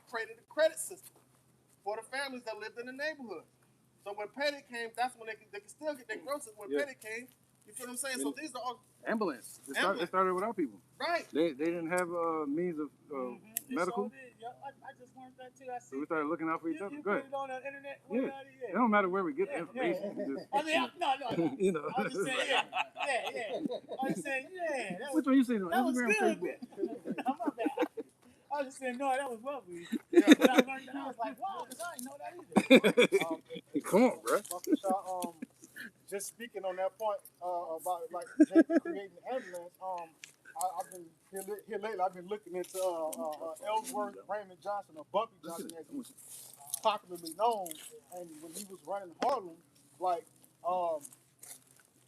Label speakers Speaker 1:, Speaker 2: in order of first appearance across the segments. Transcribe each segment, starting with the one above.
Speaker 1: created a credit system for the families that lived in the neighborhood. So when Petty came, that's when they could still get their groceries. When Petty came, you feel what I'm saying? So these are all
Speaker 2: ambulance. It started without people.
Speaker 1: Right.
Speaker 2: They didn't have means of medical.
Speaker 3: I just learned that too. I see.
Speaker 2: So we started looking out for each other.
Speaker 3: You
Speaker 2: Good.
Speaker 3: put it on the internet.
Speaker 2: Yeah. It don't matter where we get the information. Just,
Speaker 3: I mean, no.
Speaker 2: You know.
Speaker 3: I'm just saying, yeah. I'm just saying, yeah.
Speaker 2: Which one you seen on Instagram, Facebook?
Speaker 3: I'm not bad. I was just saying, no, that was lovely. Yeah. But I learned that, I was like, wow, because I didn't know that either.
Speaker 2: Come on, bro.
Speaker 4: Just speaking on that point about like creating ambulance, I've been here lately. I've been looking into Ellsworth Raymond Johnson, or Bumpy Johnson, as he's popularly known. And when he was running Harlem, like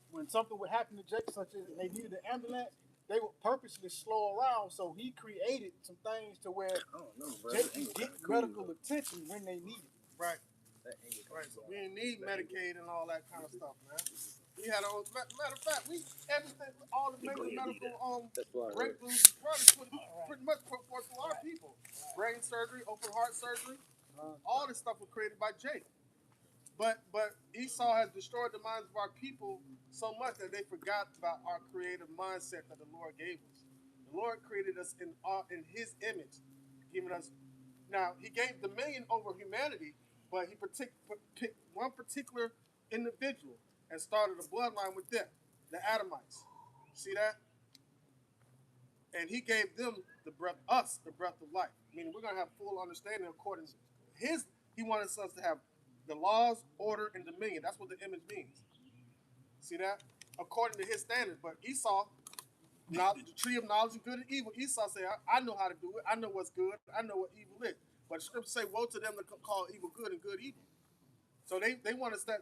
Speaker 4: when something would happen to Jake, such as they needed an ambulance, they would purposely slow around. So he created some things to where Jake could get medical attention when they need it.
Speaker 1: Right. Right. So we didn't need Medicaid and all that kind of stuff, man. We had our own. Matter of fact, everything, all the major medical breakthroughs, pretty much put forth to our people. Brain surgery, open heart surgery, all this stuff was created by Jake. But Esau has destroyed the minds of our people so much that they forgot about our creative mindset that the Lord gave us. The Lord created us in His image, giving us. Now He gave dominion over humanity, but He picked one particular individual and started a bloodline with them, the Adamites. See that? And He gave them the breath of life. Meaning we're gonna have full understanding according to His. He wanted us to have the laws, order, and dominion. That's what the image means. See that? According to His standards. But Esau, the tree of knowledge of good and evil, Esau said, I know how to do it. I know what's good. I know what evil is. But the scriptures say, woe to them that call evil good and good evil. So they want to stand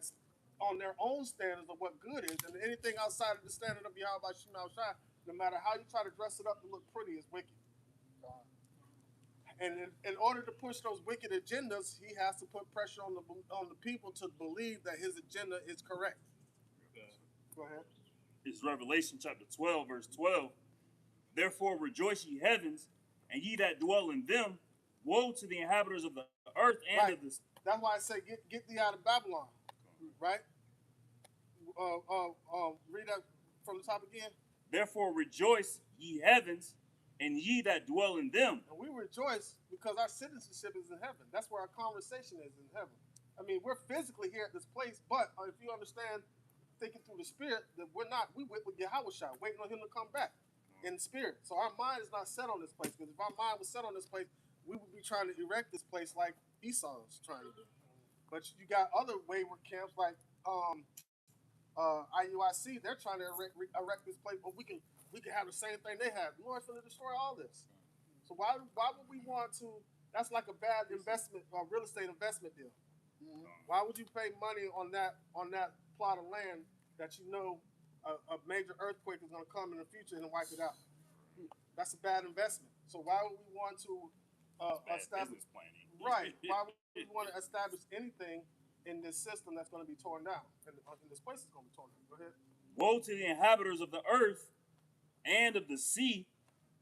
Speaker 1: on their own standards of what good is. And anything outside of the standard of Yahweh Shema Shai, no matter how you try to dress it up to look pretty, is wicked. And in order to push those wicked agendas, he has to put pressure on the people to believe that his agenda is correct. Go ahead.
Speaker 5: It's Revelation chapter 12, verse 12. Therefore rejoice ye heavens, and ye that dwell in them. Woe to the inhabitants of the earth and of the...
Speaker 1: That's why I say get thee out of Babylon. Right? Read that from the top again.
Speaker 5: Therefore rejoice ye heavens, and ye that dwell in them.
Speaker 1: And we rejoice because our citizenship is in heaven. That's where our conversation is, in heaven. I mean, we're physically here at this place, but if you understand, thinking through the spirit, that we with Yahweh Shai, waiting on Him to come back in spirit. So our mind is not set on this place, because if our mind was set on this place, we would be trying to erect this place like Esau is trying to do. But you got other wayward camps like IUIC. They're trying to erect this place, but we can have the same thing they have. The Lord's going to destroy all this. So why would we want to? That's like a bad investment or real estate investment deal. Mm-hmm. Why would you pay money on that plot of land that you know a major earthquake is going to come in the future and wipe it out? That's a bad investment. So why would we want to establish planning? Right? Why would we want to establish anything in this system that's going to be torn down? And this place is going to be torn down. Go ahead.
Speaker 5: Woe to the inhabitants of the earth and of the sea,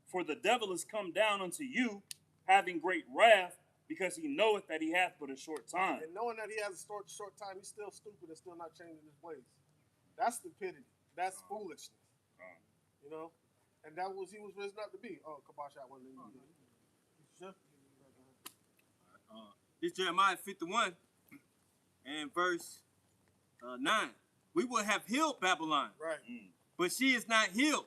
Speaker 5: for the devil is come down unto you, having great wrath, because he knoweth that he hath but a short time.
Speaker 1: And knowing that he has a short time, he's still stupid and still not changing his ways. That's stupidity. That's foolishness. You know? And that was he was risen up to be. Oh, Kabash, I wasn't even
Speaker 6: This Jeremiah 51 and verse 9. We will have healed Babylon.
Speaker 1: Right.
Speaker 6: But she is not healed.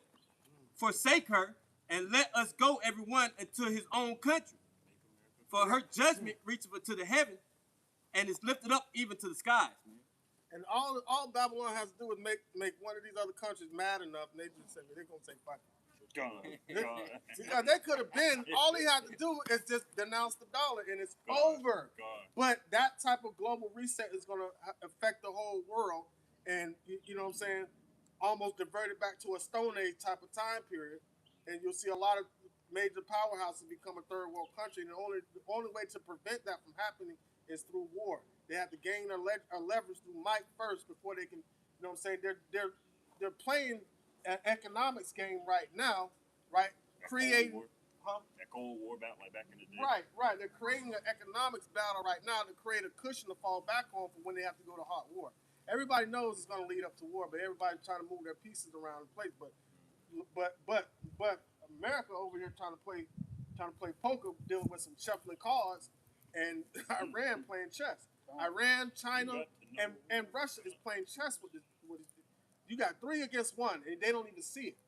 Speaker 6: Forsake her, and let us go everyone into his own country. For her judgment reacheth to the heaven, and is lifted up even to the skies. Man.
Speaker 1: And all Babylon has to do is make one of these other countries mad enough, and they just say, they're going to take fight. Because they could have been, all he had to do is just denounce the dollar, and it's over. But that type of global reset is going to affect the whole world, and you know what I'm saying? Almost diverted back to a Stone Age type of time period, and you'll see a lot of major powerhouses become a third world country. And the only way to prevent that from happening is through war. They have to gain a leverage through might first before they can. You know what I'm saying? They're playing an economics game right now, right? Creating, Huh?
Speaker 5: That Cold War battle, like back in the day.
Speaker 1: Right. They're creating an economics battle right now to create a cushion to fall back on for when they have to go to hot war. Everybody knows it's going to lead up to war, but everybody's trying to move their pieces around in place. But America over here trying to play poker, dealing with some shuffling cards, and Iran playing chess. Iran, China, and Russia is playing chess with this. You got 3 against 1, and they don't even see it.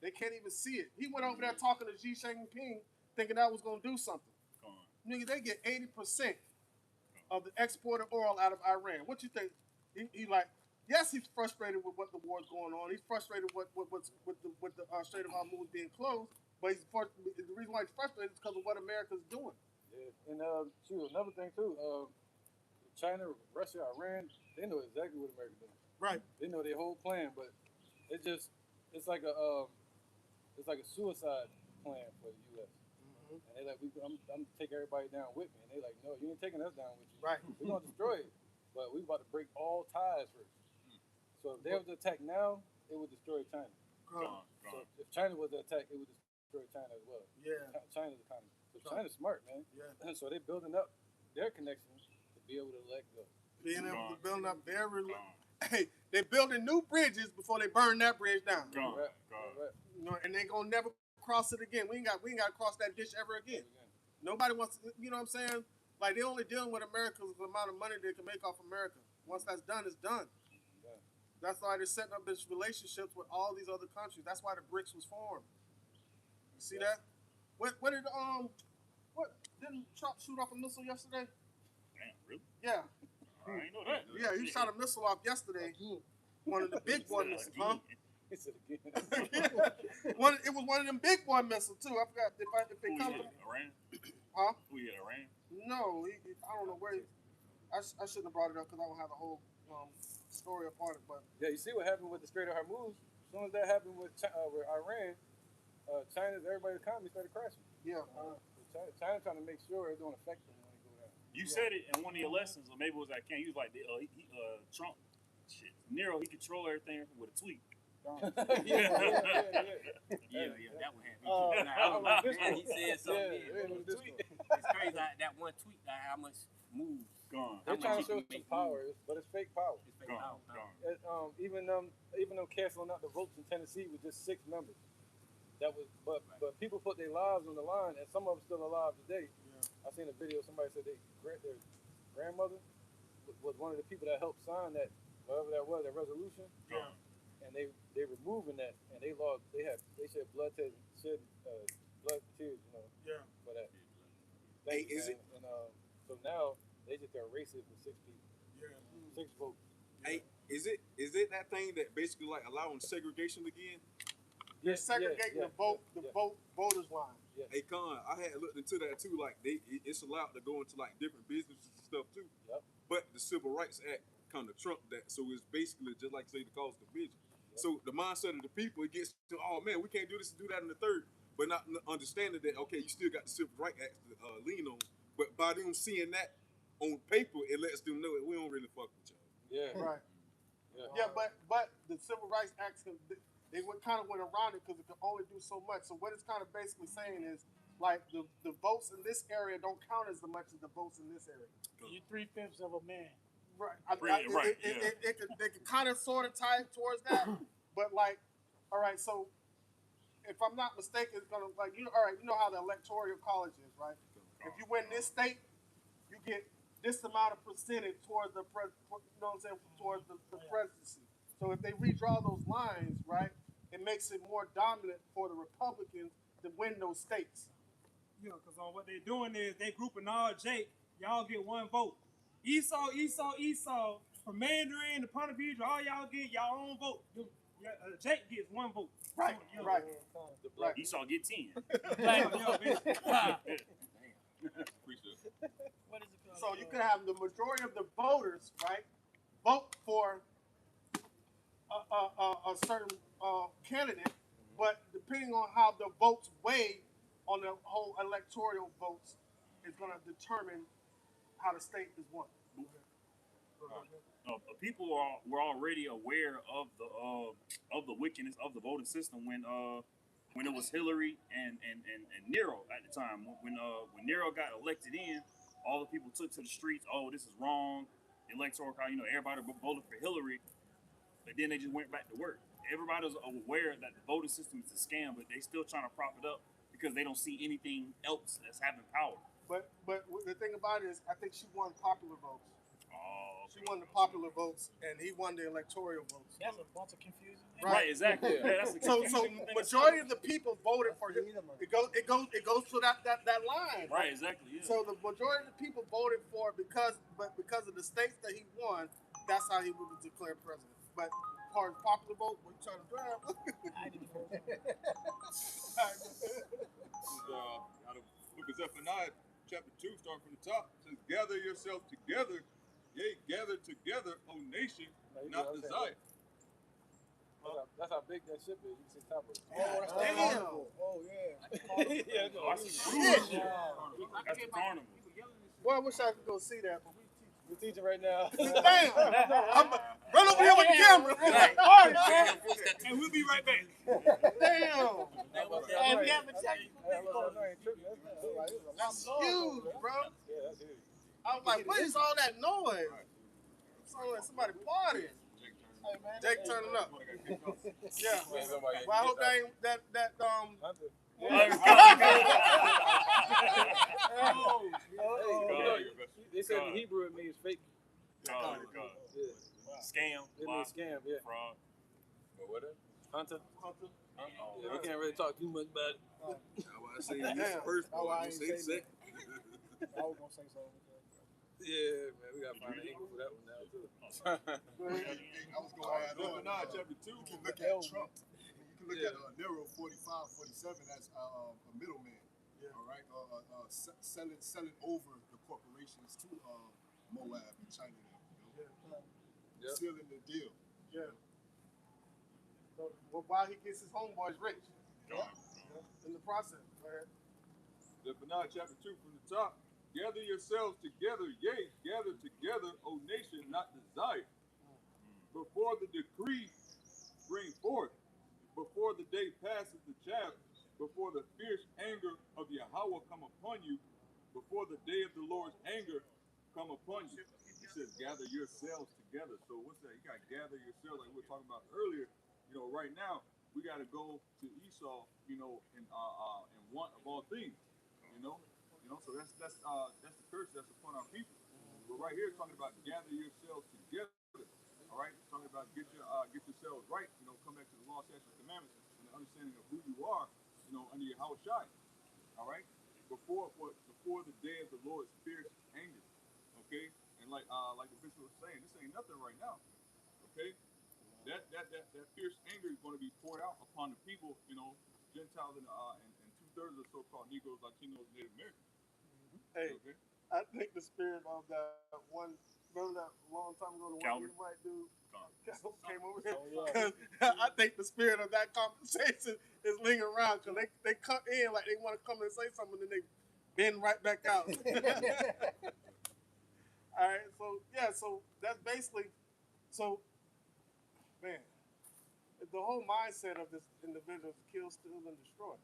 Speaker 1: They can't even see it. He went over there talking to Xi Jinping, thinking that was going to do something. Nigga, they get 80% of the export of oil out of Iran. What you think? He like, yes, he's frustrated with what the war's going on. He's frustrated with the Strait of Hormuz being closed. But the reason why he's frustrated is because of what America's doing.
Speaker 2: Yeah. And another thing too, China, Russia, Iran, they know exactly what America's doing.
Speaker 1: Right.
Speaker 2: They know their whole plan, but it's like a suicide plan for the U.S. And they like, I'm taking everybody down with me, and they like, no, you ain't taking us down with you.
Speaker 1: Right.
Speaker 2: We're gonna destroy it, but we about to break all ties first. So if they were to attack now, it would destroy China. So if China was to attack, it would destroy China as well.
Speaker 1: Yeah.
Speaker 2: China's economy. So China's smart, man.
Speaker 1: Yeah.
Speaker 2: So they're building up their connections to be able to let go.
Speaker 1: Being able to build up their hey, they're building new bridges before they burn that bridge down.
Speaker 2: Right.
Speaker 1: You know, and they gonna never cross it again. We ain't got to cross that ditch ever again. Nobody wants to, you know what I'm saying? Like, they only dealing with America with the amount of money they can make off America. Once that's done, it's done. That's why they're setting up these relationships with all these other countries. That's why the BRICS was formed. You see that? What didn't Trump shoot off a missile yesterday?
Speaker 5: Damn, really?
Speaker 1: Yeah.
Speaker 5: I ain't know that.
Speaker 1: Yeah, he shot a missile off yesterday. One of the big boy missiles, huh?
Speaker 2: He said again.
Speaker 1: It was one of them big boy missiles too. I forgot if they come from
Speaker 5: Iran?
Speaker 1: Huh?
Speaker 5: Who you had, Iran?
Speaker 1: No, I don't know where. I shouldn't have brought it up because I don't have the whole story upon it. But
Speaker 2: Yeah, you see what happened with the Strait of Hormuz? As soon as that happened with Iran, China's everybody's economy started crashing.
Speaker 1: yeah,
Speaker 2: China trying to make sure it don't affect them when they go down.
Speaker 5: You said it in one of your lessons, or maybe it was at camp. You was like, Trump, shit, Nero, he control everything with a tweet.
Speaker 6: Yeah, that one had me. And he said something. It's crazy that one tweet, how much moves.
Speaker 5: Gone.
Speaker 2: They're trying to show some power, but it's fake power.
Speaker 6: It's fake power.
Speaker 2: Even them canceling out the votes in Tennessee with just 6 members. That was, but people put their lives on the line, and some of them still alive today. Yeah. I seen a video. Somebody said their grandmother was one of the people that helped sign that, whatever that was, that resolution.
Speaker 5: Yeah.
Speaker 2: And they removing that, and they shed blood tears, blood tears,
Speaker 1: yeah.
Speaker 2: for that.
Speaker 7: Hey, is it?
Speaker 2: And so now they just erase it with 6 people.
Speaker 1: Yeah.
Speaker 2: 6 votes.
Speaker 7: Hey, is it that thing that basically like allowing segregation again?
Speaker 1: They're segregating the voters line.
Speaker 2: Yeah.
Speaker 7: Hey, Con, I had looked into that too. Like it's allowed to go into like different businesses and stuff too.
Speaker 2: Yep.
Speaker 7: But the Civil Rights Act kind of trumped that, so it's basically just like say the cause division. Yep. So the mindset of the people, it gets to, oh man, we can't do this and do that in the third, but not understanding that okay, you still got the Civil Rights Act to lean on. But by them seeing that on paper, it lets them know that we don't really fuck with y'all.
Speaker 2: Yeah.
Speaker 1: Right.
Speaker 2: Yeah.
Speaker 1: Yeah, but the Civil Rights Act, they kind of went around it because it could only do so much. So what it's kind of basically saying is, like, the votes in this area don't count as much as the votes in this area.
Speaker 3: You're 3/5 of a man.
Speaker 1: Right. It could kind of sort of tie it towards that. But, like, all right, so if I'm not mistaken, it's going to, like, all right, you know how the electoral college is, right? If you win this state, you get this amount of percentage towards the towards the presidency. So if they redraw those lines, right, it makes it more dominant for the Republicans to win those states.
Speaker 8: Yeah, because what they're doing is they grouping all Jake. Y'all get 1 vote. Esau. From Mandarin to Pontevedra, all y'all get y'all own vote. Jake gets 1 vote.
Speaker 1: Right.
Speaker 5: Esau get 10.
Speaker 3: What is it called?
Speaker 1: So you could have the majority of the voters, right, vote for a certain candidate, but depending on how the votes weigh on the whole electoral votes is going to determine how the state is won.
Speaker 5: People were already aware of the wickedness of the voting system when when it was Hillary and Nero at the time. When Nero got elected in, all the people took to the streets. Oh, this is wrong. Electoral, everybody voted for Hillary, but then they just went back to work. Everybody's aware that the voting system is a scam, but they still trying to prop it up because they don't see anything else that's having power.
Speaker 1: But the thing about it is, I think she won popular votes.
Speaker 5: Oh,
Speaker 1: She won the popular votes, and he won the electoral votes.
Speaker 3: That's a bunch of confusion.
Speaker 5: Right, exactly. Yeah, that's a
Speaker 1: So
Speaker 5: confusing thing.
Speaker 1: majority of the people voted for him. It goes to that line.
Speaker 5: Right, exactly. Yeah.
Speaker 1: So the majority of the people voted for it because of the states that he won, that's how he was declared president. But as far as popular vote, what you trying to drive?
Speaker 7: Out of book of Zephaniah, chapter 2, starting from the top, it says, gather yourself together, yea, gather together, O nation, not the Zion.
Speaker 2: That's how big that ship is. You can see top of it.
Speaker 1: Damn.
Speaker 4: Oh, yeah.
Speaker 2: Yeah, no,
Speaker 5: That's the carnival.
Speaker 1: Boy, I wish I could go see that. But
Speaker 2: we're teaching right now.
Speaker 1: damn. Run over here with the camera.
Speaker 8: And we'll be right back.
Speaker 1: Damn.
Speaker 3: And we have a technical
Speaker 1: That's huge, bro.
Speaker 2: Yeah, that's huge.
Speaker 1: I was like, what is all that noise? It sounded like somebody partying. Jake turning up. Yeah. Well, I hope that ain't that
Speaker 2: They said in Hebrew it means fake.
Speaker 5: God. Scam.
Speaker 2: It means scam, yeah.
Speaker 5: Fraud.
Speaker 7: What?
Speaker 2: Hunter.
Speaker 5: Oh,
Speaker 2: We can't really talk too much about it.
Speaker 7: I say this first, I was going to say second.
Speaker 4: I was going to say something.
Speaker 2: Yeah, man, we got to find an angle for that one now, too.
Speaker 9: I was going to add on.
Speaker 7: Zephaniah chapter 2.
Speaker 9: You can look at Trump. You can look at Nero 45, 47 as a middleman. All right, selling over the corporations to Moab and China. Sealing the deal.
Speaker 1: Yeah. So, while he gets his homeboys rich. In the process. Go ahead.
Speaker 7: Zephaniah chapter 2 from the top. Gather yourselves together, yea, gather together, O nation, not desire. Before the decree bring forth, before the day passes the chaff, before the fierce anger of Yahweh come upon you, before the day of the Lord's anger come upon you. He says, gather yourselves together. So what's that? You got to gather yourselves, like we were talking about earlier. Right now, we got to go to Esau, in want of all things, So that's the curse that's upon our people. But right here, it's talking about gather yourselves together. All right, it's talking about get yourselves right. Come back to the law, statutes, and commandments, and the understanding of who you are. Under your Yahweh Shai. All right, before the day of the Lord's fierce anger. Okay, and like the bishop was saying, this ain't nothing right now. Okay, that fierce anger is going to be poured out upon the people. Gentiles and 2/3 of the so-called Negroes, Latinos, Native Americans.
Speaker 1: Hey,
Speaker 7: Okay.
Speaker 1: I think the spirit of that one, remember that long time ago, the one white dude came over here? I think the spirit of that conversation is lingering around because they come in like they want to come and say something and then they bend right back out. All right, so that's basically, man, the whole mindset of this individual is kill, steal, and destroy.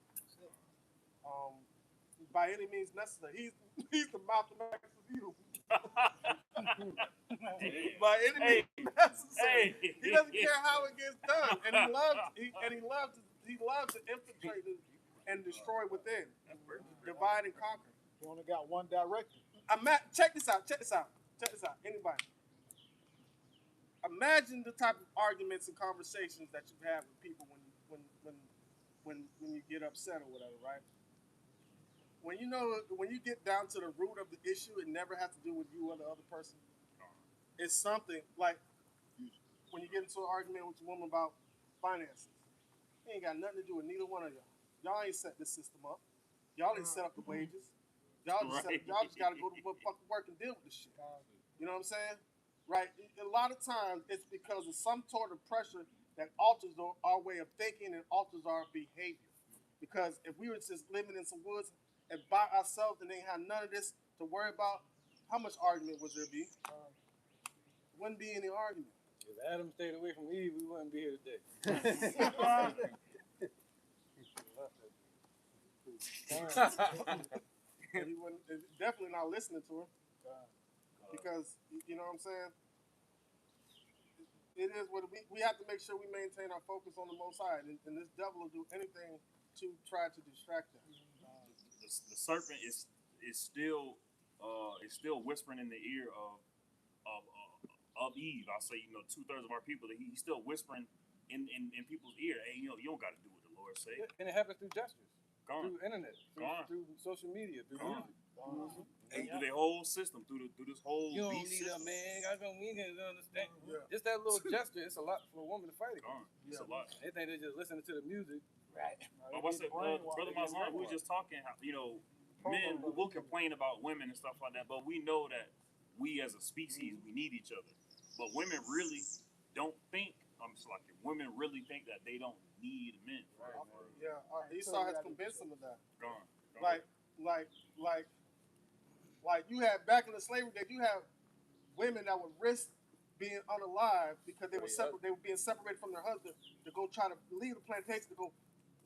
Speaker 1: By any means necessary. He's the Malcolm X of you. By any means necessary. He doesn't care how it gets done, and he loves to infiltrate and destroy within, divide and conquer.
Speaker 4: You only got one direction.
Speaker 1: Check this out. Anybody? Imagine the type of arguments and conversations that you have with people when you get upset or whatever, right? When you get down to the root of the issue, it never has to do with you or the other person. It's something like when you get into an argument with your woman about finances. It ain't got nothing to do with neither one of y'all. Y'all ain't set this system up. Y'all ain't set up the wages. Y'all just got to go to fucking work and deal with this shit. You know what I'm saying? Right? A lot of times it's because of some sort of pressure that alters our way of thinking and alters our behavior. Because if we were just living in some woods and by ourselves and they had none of this to worry about, how much argument would there be? Wouldn't be any argument.
Speaker 2: If Adam stayed away from Eve, we wouldn't be here today.
Speaker 1: And he wasn't definitely not listening to her because you know what I'm saying. It is what we have to make sure we maintain our focus on the Most High, and this devil will do anything to try to distract us.
Speaker 5: The serpent is still whispering in the ear of Eve. I say 2/3 of our people that he's still whispering in people's ear. Hey, you don't got to do what the Lord say.
Speaker 2: And it happens through gestures,
Speaker 5: Gone.
Speaker 2: through internet, through social media, through music.
Speaker 5: Through their whole system, through this whole
Speaker 6: You don't
Speaker 5: beast
Speaker 6: need a
Speaker 5: system.
Speaker 6: man. I don't need to understand.
Speaker 1: Yeah.
Speaker 2: Just that little gesture, it's a lot for a woman to fight against.
Speaker 5: Gone. It's a lot.
Speaker 2: They think they're just listening to the music.
Speaker 6: Right.
Speaker 5: But what's it, Brother Mazhar, we were just talking how, men will complain about women and stuff like that, but we know that we as a species, we need each other. But women really don't think, women really think that they don't need men.
Speaker 2: Right,
Speaker 1: Yeah, Esau has convinced them of that.
Speaker 5: Gone.
Speaker 1: Like you had back in the slavery days, you have women that would risk being unalive because they were they were being separated from their husband to go try to leave the plantation to go,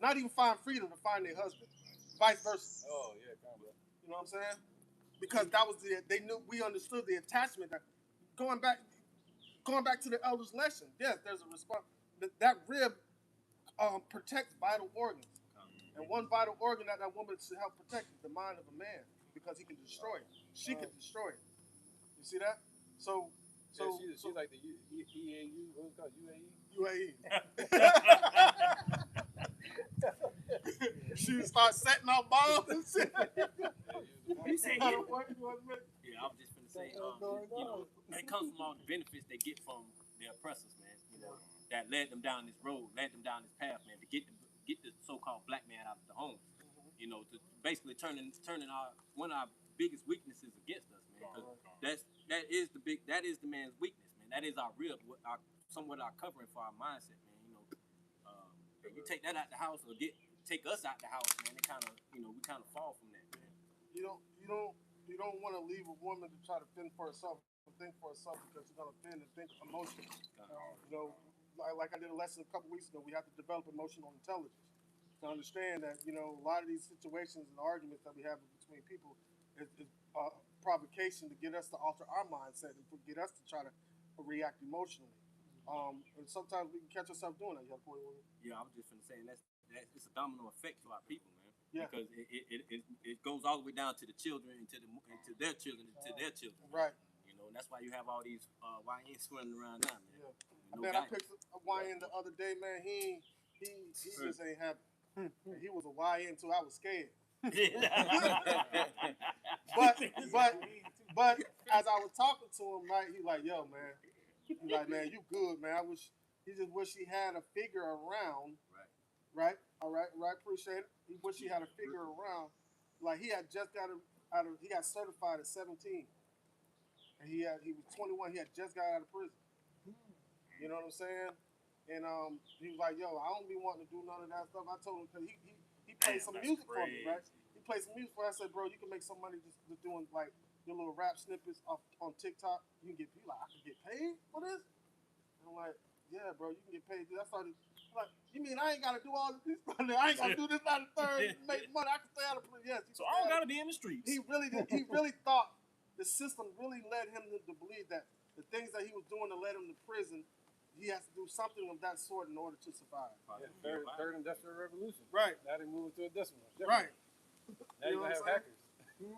Speaker 1: not even find freedom to find their husband, vice versa.
Speaker 2: Oh yeah, kind of.
Speaker 1: You know what I'm saying? Because that was we understood the attachment that going back to the elders' lesson. Yes, there's a response. That rib protects vital organs, and one vital organ that woman should help protect is the mind of a man because he can destroy it. She can destroy it. You see that? So
Speaker 2: she's like the EAU, what is it called?
Speaker 1: UAE. She would start setting off bombs and shit.
Speaker 6: You say
Speaker 1: Yeah, I
Speaker 6: yeah.
Speaker 1: was
Speaker 6: just gonna say, it comes from all the benefits they get from their oppressors, man. That led them down this road, led them down this path, man, to get the so-called black man out of the home. To basically turning one of our biggest weaknesses against us, man. Because that is the man's weakness, man. That is our rib, somewhat our covering for our mindset, man. If you take that out the house or take us out the house, man, it kind of we kind of fall from that, man.
Speaker 1: You don't want to leave a woman to try to fend for herself, think for herself because she's gonna fend and think emotionally. Like I did a lesson a couple weeks ago, we have to develop emotional intelligence to understand that a lot of these situations and arguments that we have between people is provocation to get us to alter our mindset and to get us to try to react emotionally. And sometimes we can catch ourselves doing that. You have a point, William?
Speaker 6: Yeah, I was just gonna say that's it's a domino effect to our people, man.
Speaker 1: Yeah.
Speaker 6: Because it goes all the way down to the children and to their children and to their children.
Speaker 1: Right.
Speaker 6: And that's why you have all these YNs running around now, man.
Speaker 1: Yeah.
Speaker 6: No
Speaker 1: Man, I
Speaker 6: guidance.
Speaker 1: picked a YN the other day, man. He just ain't happy. He was a YN too. I was scared. But as I was talking to him, right, he like, yo, man. He like, man, you good, man. He just wish he had a figure around. Right. All right. Appreciate it. He wish he had a figure around. Like he had just got he got certified at 17. And he was 21. He had just got out of prison. You know what I'm saying? And he was like, yo, I don't be wanting to do none of that stuff. I told him because he played some music for me, right? He played some music for me. I said, bro, you can make some money just doing like your little rap snippets on TikTok. You can get I can get paid for this? And I'm like, yeah, bro, you can get paid. I started like, you mean I ain't gotta do all of this? I ain't gotta do this, not a third, make money. I can stay out of prison. Yes.
Speaker 5: So I don't gotta be in the streets.
Speaker 1: He really did. He really thought the system really led him to believe that the things that he was doing to lead him to prison, he has to do something of that sort in order to survive.
Speaker 2: Third industrial revolution.
Speaker 1: Right.
Speaker 2: Now they moving to a decimal.
Speaker 1: Right.
Speaker 2: Now you gonna have hackers. You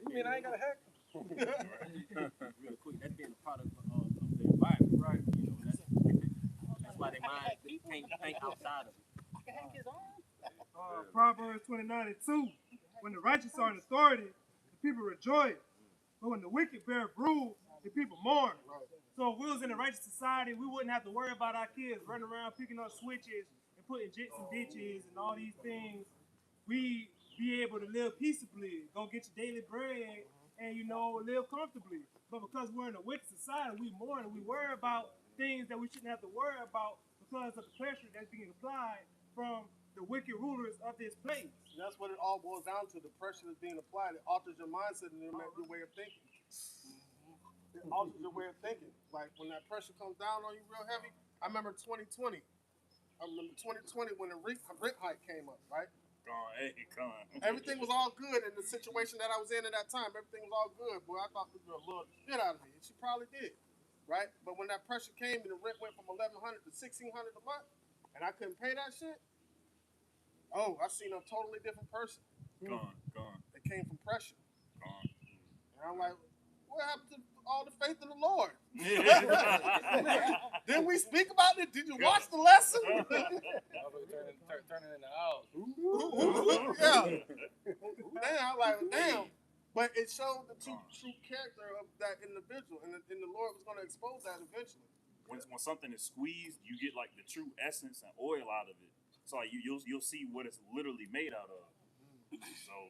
Speaker 2: mean I ain't got a hacker?
Speaker 6: Real quick, that's being a product of the environment. Right. That's why they mind can't think outside of it. I can hack his own.
Speaker 8: Proverbs 29:2. When the righteous are in authority, the people rejoice. But when the wicked bear rule, the people mourn. So if we was in a righteous society, we wouldn't have to worry about our kids running around picking up switches and putting jits and ditches and all these things. We be able to live peaceably, go get your daily bread, and live comfortably. But because we're in a wicked society, we mourn and we worry about things that we shouldn't have to worry about because of the pressure that's being applied from the wicked rulers of this place.
Speaker 1: And that's what it all boils down to. The pressure that's being applied, it alters your mindset and your way of thinking. It alters your way of thinking. Like when that pressure comes down on you real heavy. I remember 2020. I remember 2020 when the rent hike came up, right?
Speaker 5: Come on.
Speaker 1: Everything was all good in the situation that I was in at that time. Everything was all good. Boy, I thought this girl loved the shit out of me. And she probably did, right? But when that pressure came and the rent went from $1,100 to $1,600 a month, and I couldn't pay that shit, oh, I seen a totally different person.
Speaker 5: Gone.
Speaker 1: It came from pressure.
Speaker 5: Gone.
Speaker 1: And I'm like, what happened to all the faith in the Lord? Didn't we speak about it? Did you watch the lesson?
Speaker 2: Turning into owls.
Speaker 1: Yeah. Damn, I'm like, damn. But it showed the true character of that individual, and the Lord was going to expose that eventually.
Speaker 5: When something is squeezed, you get like the true essence and oil out of it. So like, you'll see what it's literally made out of. So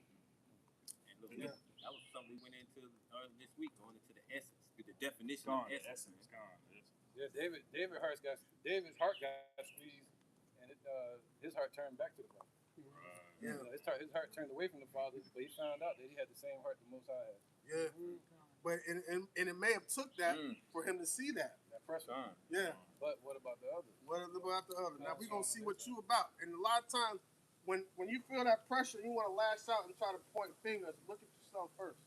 Speaker 6: that was something we went into this week, going into the essence, with the definition
Speaker 5: gone.
Speaker 6: of essence.
Speaker 5: Gone.
Speaker 2: Yeah, David's heart got squeezed, and his heart turned back to the Father.
Speaker 1: Yeah.
Speaker 2: His heart turned away from the Father, but he found out that he had the same heart the Most High had.
Speaker 1: Yeah. But and it may have took that for him to see that.
Speaker 2: That pressure.
Speaker 1: Yeah.
Speaker 2: But what about the others?
Speaker 1: What about the other? Now we're gonna see what you about. And a lot of times when you feel that pressure, you want to lash out and try to point fingers. Look at yourself first.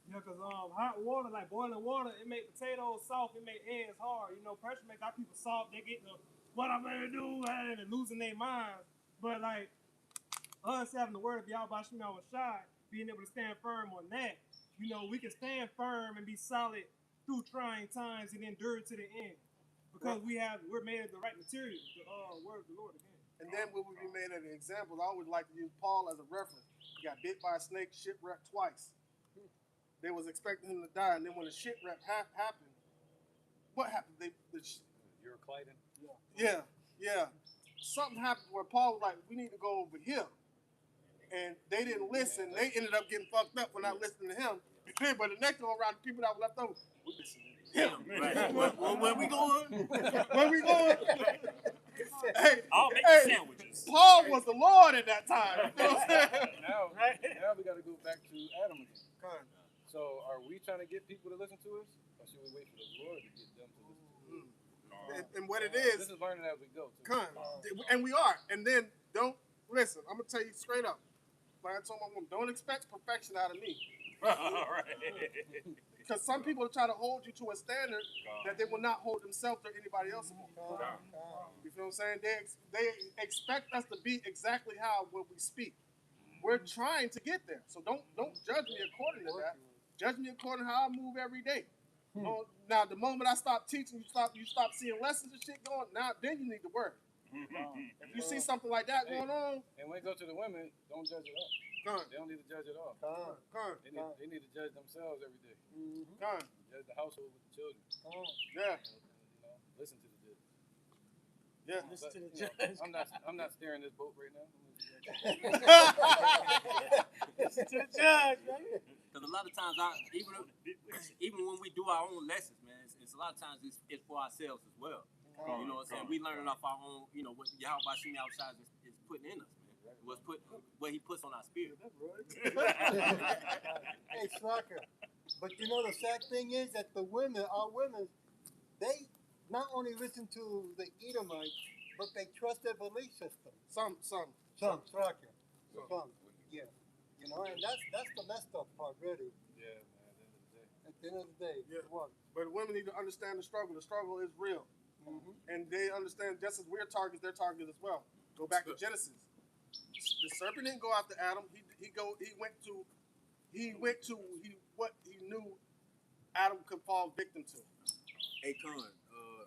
Speaker 8: Yeah, because hot water, like boiling water, it make potatoes soft, it make eggs hard. You know, pressure make our people soft. They get the what I'm gonna do and losing their minds. But like us having the word of Yahweh Shema Shai, being able to stand firm on that, you know, we can stand firm and be solid through trying times and endure to the end. Because we're made of the right material, the word of the Lord again.
Speaker 1: And then we would be made as an example. I always like to use Paul as a reference. He got bit by a snake, shipwrecked twice. They was expecting him to die, and then when the shipwreck happened, what happened?
Speaker 2: You're Clyden?
Speaker 1: Yeah. Something happened where Paul was like, we need to go over here. And they didn't listen. They ended up getting fucked up for not listening to him. But the next time around, the people that were left over, we listened to him.
Speaker 6: Right. Where we going?
Speaker 1: Where we going?
Speaker 5: I'll make sandwiches.
Speaker 1: Paul was the Lord at that time. You know what I'm saying?
Speaker 2: Now we got to go back to Adam again. So are we trying to get people to listen to us, or should we wait for the Lord to get them to listen to us?
Speaker 1: And what it is,
Speaker 2: this is learning as we go.
Speaker 1: And we are. And then don't listen. I'm gonna tell you straight up. Like I told my mom, don't expect perfection out of me. Because some people try to hold you to a standard that they will not hold themselves or anybody else to. You feel what I'm saying? They expect us to be exactly how when we speak. We're trying to get there. So don't judge me according to that. Judge me according to how I move every day. Now, the moment I stop teaching, you stop seeing lessons and shit going. Now, then you need to work. If you see something like that going on,
Speaker 2: and when you go to the women, don't judge it all. They don't need to judge it all. They need to judge themselves every day. Judge the household with the children.
Speaker 1: Yeah.
Speaker 2: Listen to the judge.
Speaker 1: Yeah.
Speaker 3: Listen to the judge.
Speaker 2: I'm not steering this boat right now.
Speaker 3: Listen to the judge, man.
Speaker 6: Because a lot of times, even when we do our own lessons, man, it's a lot of times it's for ourselves as well. You know what I'm saying? We learning off our own, you know, what Yahweh Shema outside is putting in us, man. What he puts on our spirit.
Speaker 10: Hey, Slacker. But you know the sad thing is that our women, they not only listen to the Edomites, but they trust their belief system. Some, Slacker. Some, yeah. You know, and that's the messed up part, really.
Speaker 2: Yeah, man,
Speaker 10: at the end of the day.
Speaker 1: Yeah. But women need to understand the struggle. The struggle is real. And they understand just as we're targets, they're targets as well. Go back to Genesis. The serpent didn't go after Adam. He went to what he knew Adam could fall victim to.
Speaker 7: Hey, Con,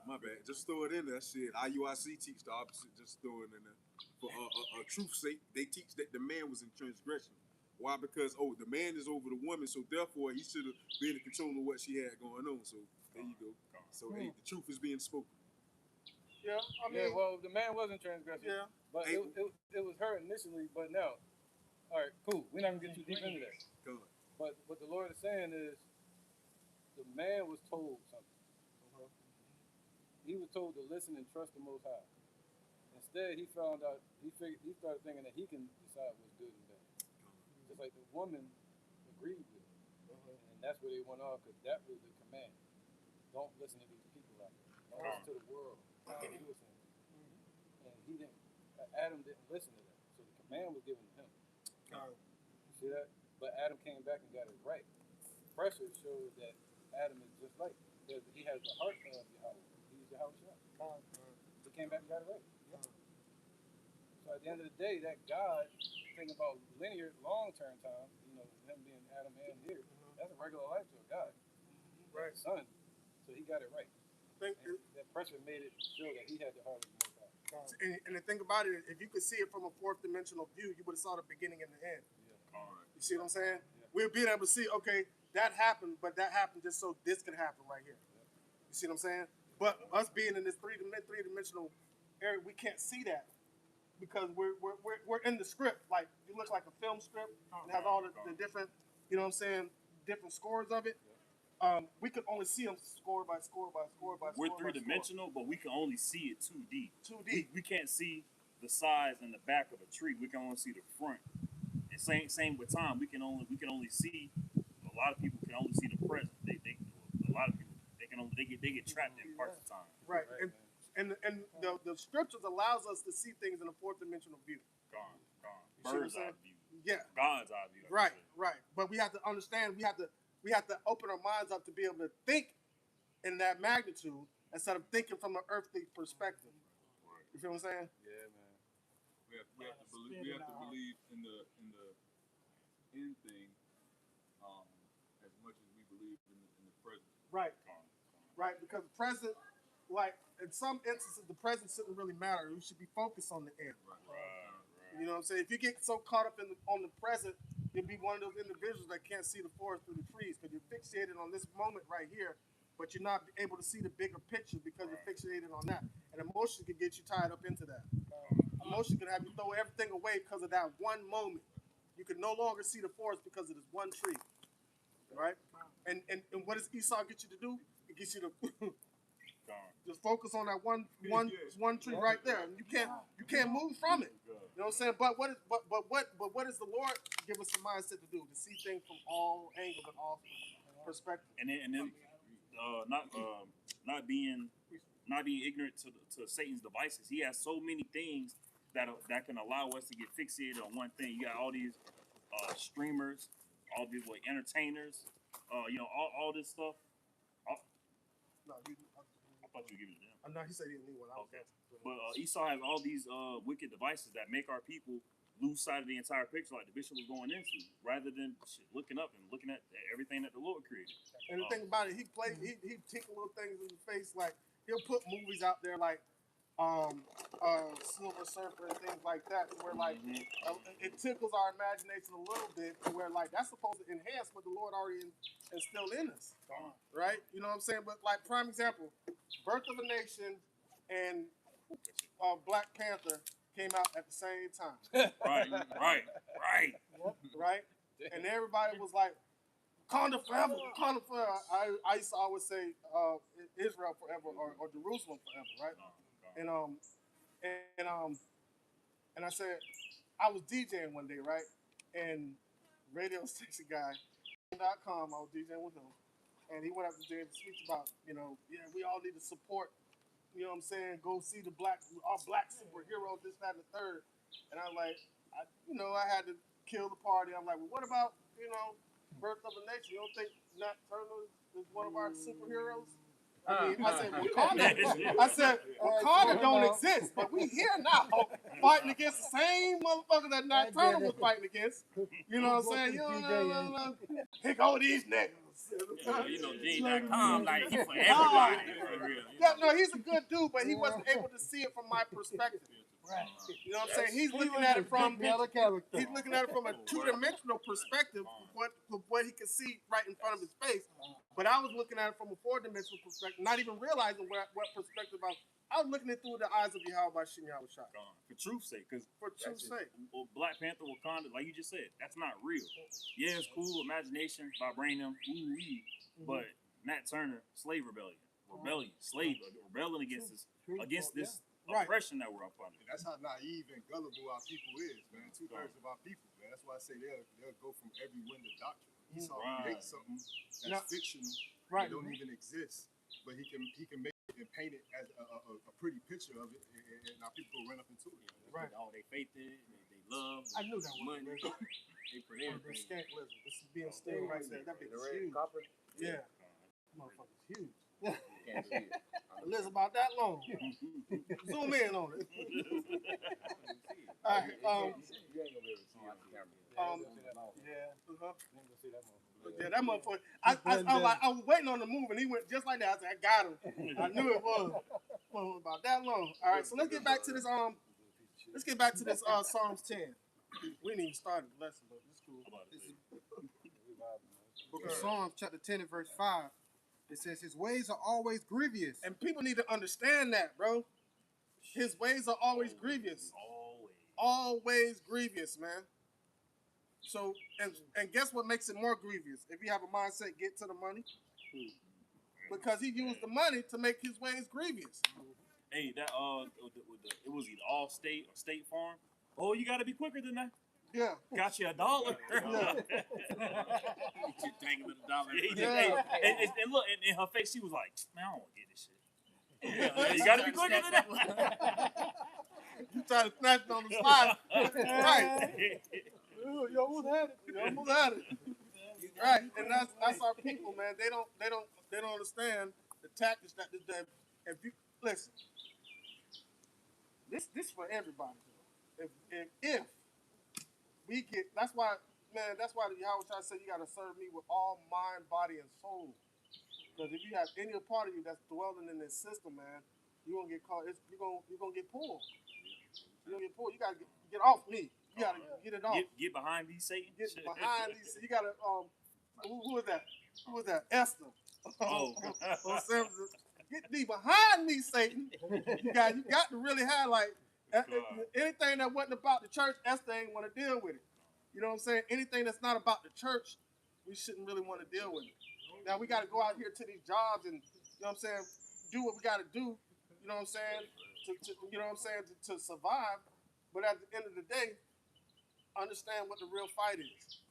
Speaker 7: my bad. Just throw it in there. Shit, IUIC teach the opposite. Just throw it in there. For truth's sake, they teach that the man was in transgression. Why? Because, the man is over the woman, so therefore he should have been in control of what she had going on. So there you go. So hey, the truth is being spoken.
Speaker 1: Yeah, I mean,
Speaker 2: well, the man wasn't transgressing.
Speaker 1: Yeah,
Speaker 2: but it was her initially. But now, all right, cool. We're not gonna get too deep into that.
Speaker 7: Good.
Speaker 2: But what the Lord is saying is, the man was told something. He was told to listen and trust the Most High. Instead, he found out. He started thinking that he can decide what's good and bad. Just like the woman agreed with it, and that's where they went off because that was the command. Don't listen to these people out there. to the world. He was saying. And he didn't. Adam didn't listen to that, so the command was given to him. You see that? But Adam came back and got it right. Pressure shows that Adam is just like, because he has the heart of Yahweh. He's Yahweh. He came back and got it right. So at the end of the day, that God thing about linear long-term time, you know, him being Adam and here, that's a regular life to a God. Right. Son. So he got it right. That pressure made it show that he had the heart of the Most High.
Speaker 1: And the thing about it, if you could see it from a fourth dimensional view, you would have saw the beginning and the end. You see what I'm saying? We'll be able to see, okay, that happened, but that happened just so this can happen right here. You see what I'm saying? But us being in this three-dimensional area, we can't see that because we're in the script. Like, it looks like a film script. It has all the different, you know what I'm saying, different scores of it. We could only see them score by score by score by score.
Speaker 5: We're three-dimensional, but we can only see it 2D.
Speaker 1: 2D.
Speaker 5: We can't see the sides and the back of a tree. We can only see the front. And same with time. We can only see. A lot of people can only see the present. A lot of people they get trapped in parts of time.
Speaker 1: Right. And the scriptures allows us to see things in a fourth dimensional view.
Speaker 5: Gone. Bird's eye view.
Speaker 1: Yeah.
Speaker 5: God's eye view.
Speaker 1: Right. But we have to understand. We have to open our minds up to be able to think in that magnitude instead of thinking from an earthly perspective. You feel what I'm saying?
Speaker 2: Yeah, man.
Speaker 7: We have to believe in the end thing as much as we believe in the present.
Speaker 1: Right. Right, because the present, like in some instances, the present shouldn't really matter. We should be focused on the end.
Speaker 5: Right.
Speaker 1: You know what I'm saying? If you get so caught up on the present, you'll be one of those individuals that can't see the forest through the trees because you're fixated on this moment right here, but you're not able to see the bigger picture because you're fixated on that. And emotion can get you tied up into that. Emotion can have you throw everything away because of that one moment. You can no longer see the forest because of this one tree. Right? And what does Esau get you to do? It gets you to just focus on that one tree right there. And you can't move from it. You know what I'm saying? But what does the Lord give us a mindset to do? To see things from all angles and all perspectives.
Speaker 5: And then not being ignorant to Satan's devices. He has so many things that can allow us to get fixated on one thing. You got all these streamers, all these entertainers, all this stuff.
Speaker 1: No,
Speaker 5: I thought you were giving it to him.
Speaker 1: No, he said he didn't need one.
Speaker 5: Okay. But Esau has all these wicked devices that make our people lose sight of the entire picture, like the bishop was going into, rather than looking up and looking at everything that the Lord created.
Speaker 1: And the thing about it, he tickle little things in the face, like he'll put movies out there like Silver Surfer and things like that, where like it tickles our imagination a little bit, to where like that's supposed to enhance what the Lord already instilled in us, right? You know what I'm saying? But like prime example, Birth of a Nation and Black Panther came out at the same time. Right. And everybody was like, Wakanda forever, Wakanda forever. I used to always say Israel forever or Jerusalem forever, right? And I said, I was DJing one day, right? And radio station guy, .com, I was DJing with him. And he went up to James and speech about, we all need to support, you know what I'm saying, go see the black superheroes, this, that, and the third. And I was like, I had to kill the party. I'm like, well, what about, Birth of a Nation? You don't think Nat Turner is one of our superheroes? I said, Wakanda don't exist, but we here now fighting against the same motherfucker that Nat Turner was fighting against. You know what I'm saying? Here go these niggas.
Speaker 5: G.com, like, he for everybody.
Speaker 1: Yeah, no, he's a good dude, but he wasn't able to see it from my perspective. Right. You know what I'm saying? He's looking at it from a two-dimensional perspective of what he can see right in front of his face. But I was looking at it from a four-dimensional perspective, not even realizing what perspective I was looking at it through the eyes of Yahweh by Shin Yahweh Shah.
Speaker 5: For truth's sake, because
Speaker 1: well,
Speaker 5: Black Panther, Wakanda, like you just said, that's not real. Yeah, it's cool, imagination, vibranium, but Nat Turner, slave rebellion, rebelling against this oppression that we're up under.
Speaker 9: That's how naive and gullible our people is, man. 2/3 of our people, man. That's why I say they'll go from every wind of doctrine. Esau creates something that's fictional, that don't even exist, but he can make it and paint it as a pretty picture of it, and now people go run up into it.
Speaker 5: Right. All they faith in it, they love.
Speaker 1: I knew that one.
Speaker 5: Money. They put
Speaker 1: The
Speaker 5: everything.
Speaker 1: skunk lizard. This is being still right there. That bitch
Speaker 2: The
Speaker 1: is
Speaker 2: red
Speaker 1: huge.
Speaker 2: copper.
Speaker 1: Yeah. Motherfucker's huge.
Speaker 5: Can't see it.
Speaker 1: The lizard about that long. Zoom in on it. All right.
Speaker 2: You ain't gonna be able to see it on camera.
Speaker 1: Yeah.
Speaker 2: You ain't gonna see that motherfucker.
Speaker 1: Yeah, that motherfucker. I was waiting on the move, and he went just like that. I said, I got him. I knew it was about that long. All right, so let's get back to this. Let's get back to this. Psalms 10. We didn't even start the lesson, but it's cool.
Speaker 10: This is Book of Psalms, chapter 10 and verse 5. It says, his ways are always grievous.
Speaker 1: And people need to understand that, bro. His ways are always grievous. Always grievous, man. So, and guess what makes it more grievous? If you have a mindset, get to the money. Because he used the money to make his ways grievous.
Speaker 5: Hey, that it was either Allstate or State Farm. Oh, you got to be quicker than that.
Speaker 1: Yeah.
Speaker 5: Got you $1.
Speaker 1: Yeah.
Speaker 5: Just dangling $1.
Speaker 1: Yeah.
Speaker 5: Hey, and look, in her face, she was like, "Man, I don't want to get this shit." Yeah, you got to be quicker than that.
Speaker 1: You try to snatch it on the spot. Right. You almost had it. You almost had it. Right. And that's our people, man. They don't understand the tactics that if you listen. This for everybody. If we get, that's why the Yahweh said you got to serve me with all mind, body, and soul. Because if you have any part of you that's dwelling in this system, man, you're gonna get caught. You're gonna get pulled. You're gonna get pulled. You gotta get off me. You gotta get it off.
Speaker 5: Get behind these Satan.
Speaker 1: Get behind these. You gotta who is that? Who is that? Esther.
Speaker 5: Oh.
Speaker 1: Get thee behind me, Satan. You got to really have like anything that wasn't about the church. Esther ain't want to deal with it. You know what I'm saying? Anything that's not about the church, we shouldn't really want to deal with it. Now we got to go out here to these jobs and you know what I'm saying, do what we got to do. You know what I'm saying? To you know what I'm saying, to survive. But at the end of the day, understand what the real fight is.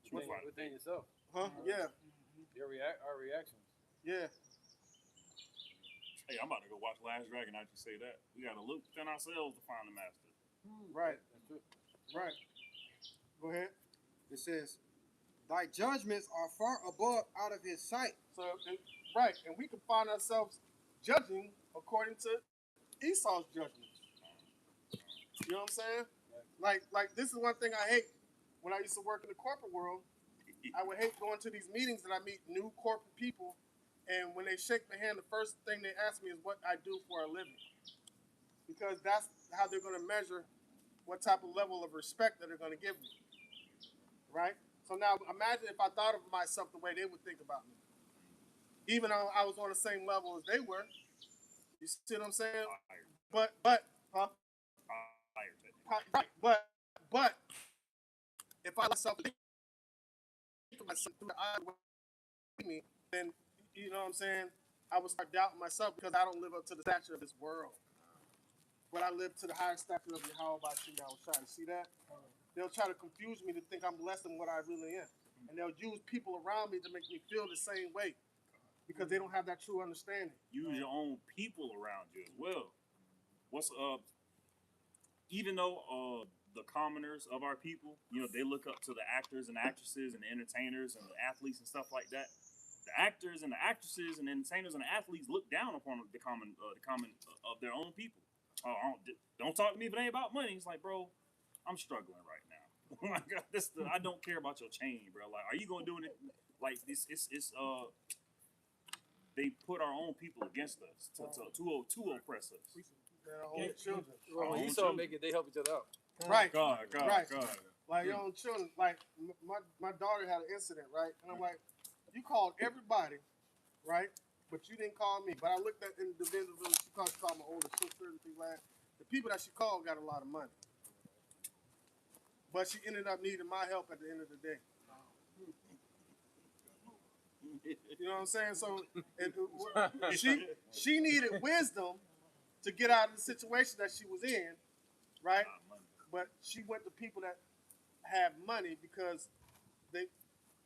Speaker 2: Within yourself.
Speaker 1: Huh? Yeah.
Speaker 2: Our reactions.
Speaker 1: Yeah.
Speaker 5: Hey, I'm about to go watch Last Dragon. I just say that. We got to look within ourselves to find the master.
Speaker 1: Right. Right. Go ahead.
Speaker 10: It says, thy judgments are far above out of his sight.
Speaker 1: So, right. And we can find ourselves judging according to Esau's judgment. You know what I'm saying? Like this is one thing I hate. When I used to work in the corporate world, I would hate going to these meetings that I meet new corporate people. And when they shake my hand, the first thing they ask me is what I do for a living. Because that's how they're going to measure what type of level of respect that they're going to give me. Right? So now imagine if I thought of myself the way they would think about me. Even though I was on the same level as they were. You see what I'm saying? But, huh? Right. But, if I myself think of myself through the eye of me, then you know what I'm saying, I would start doubting myself because I don't live up to the stature of this world. But I live to the higher stature of Yahweh by Yahweh. See that? They'll try to confuse me to think I'm less than what I really am. And they'll use people around me to make me feel the same way because they don't have that true understanding.
Speaker 5: Use your own people around you as well. What's even though the commoners of our people, you know, they look up to the actors and actresses and the entertainers and the athletes and stuff like that. The actors and the actresses and the entertainers and the athletes look down upon the common of their own people. Don't talk to me if it ain't about money. It's like, bro, I'm struggling right now. I don't care about your chain, bro. Like, are you gonna do it? Like this? It's they put our own people against us to oppress us.
Speaker 1: Our own children.
Speaker 2: Well, when Esau make it, they help each other out.
Speaker 1: Right.
Speaker 5: God.
Speaker 1: Like your own children. Like my daughter had an incident, right? And I'm like, you called everybody, right? But you didn't call me. But I looked at in the individual. She called my older sister and things like that. The people that she called got a lot of money. But she ended up needing my help at the end of the day. You know what I'm saying? So she needed wisdom to get out of the situation that she was in, right? But she went to people that have money because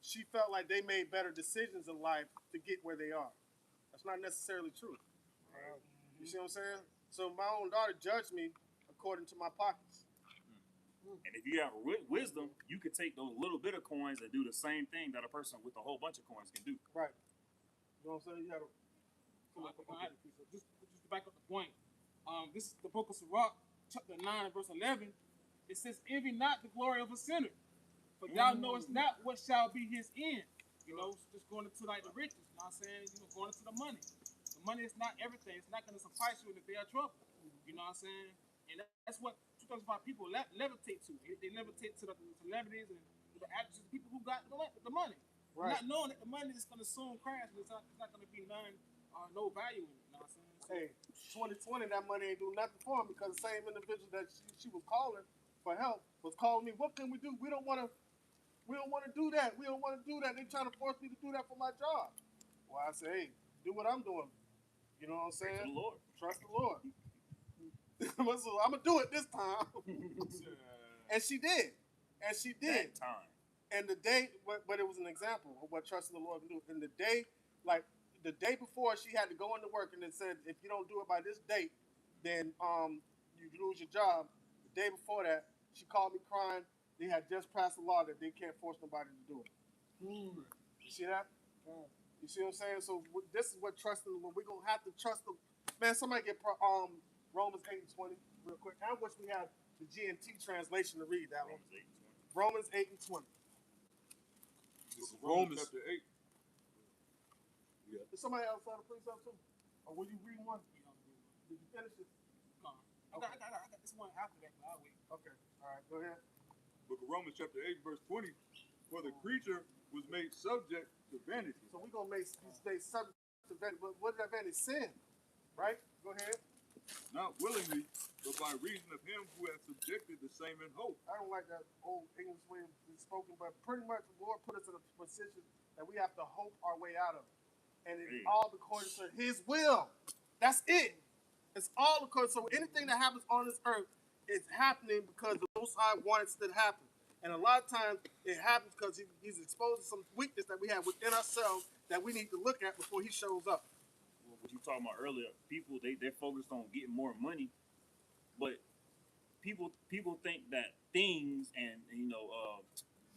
Speaker 1: she felt like they made better decisions in life to get where they are. That's not necessarily true. You see what I'm saying? So my own daughter judged me according to my pockets.
Speaker 5: And if you have wisdom, you could take those little bit of coins and do the same thing that a person with a whole bunch of coins can do.
Speaker 1: Right. You know what I'm saying? You gotta.
Speaker 8: Just to back up the point, this is the book of Sirach, chapter 9, verse 11. It says, "Envy not the glory of a sinner, for thou knowest not what shall be his end." You know, just going into like the riches. You know what I'm saying? You know, going into the money. The money is not everything. It's not going to suffice you in the day of trouble. You know what I'm saying? And that's what 2005 people levitate to. They levitate to the celebrities and the actors, people who got the money. Right. Not knowing that the money is going to soon crash. It's not going to be no value in it. You know what I'm saying?
Speaker 1: So, 2020, that money ain't do nothing for him because the same individual that she was calling for help was calling me. What can we do? We don't want to do that. We don't want to do that. They're trying to force me to do that for my job. Well, I say, hey, do what I'm doing. You know what I'm saying?
Speaker 5: Trust the Lord.
Speaker 1: Trust the Lord. So I'm gonna do it this time. And she did.
Speaker 5: That time.
Speaker 1: And the day, but it was an example of what trusting the Lord can do. And the day, like the day before, she had to go into work and it said, if you don't do it by this date, then you lose your job. The day before that, she called me crying. They had just passed a law that they can't force nobody to do it. You see that? You see what I'm saying? So this is what trusting. We're gonna have to trust them. Man, somebody get Romans 8:20 real quick. I wish we had the GNT translation to read that one. Romans 8:20.
Speaker 7: This is Romans chapter 8. Yeah.
Speaker 1: Is somebody else on the precept too? Or will you read one? Did you finish it?
Speaker 8: No. I got this one after that, but I'll wait.
Speaker 1: Okay. All right. Go ahead.
Speaker 7: Book of Romans chapter 8, verse 20. For the creature was made subject to vanity.
Speaker 1: So we're going to make subject to vanity. But what is that vanity? Sin. Right? Go ahead.
Speaker 7: Not willingly, but by reason of him who has subjected the same in hope.
Speaker 1: I don't like that old English way of spoken, but pretty much the Lord put us in a position that we have to hope our way out of. And it's all according to his will. That's it. It's all according. So anything that happens on this earth is happening because the Most High wants it to happen. And a lot of times it happens because he's exposing some weakness that we have within ourselves that we need to look at before he shows up.
Speaker 5: What you were talking about earlier, people they're focused on getting more money, but people think that things and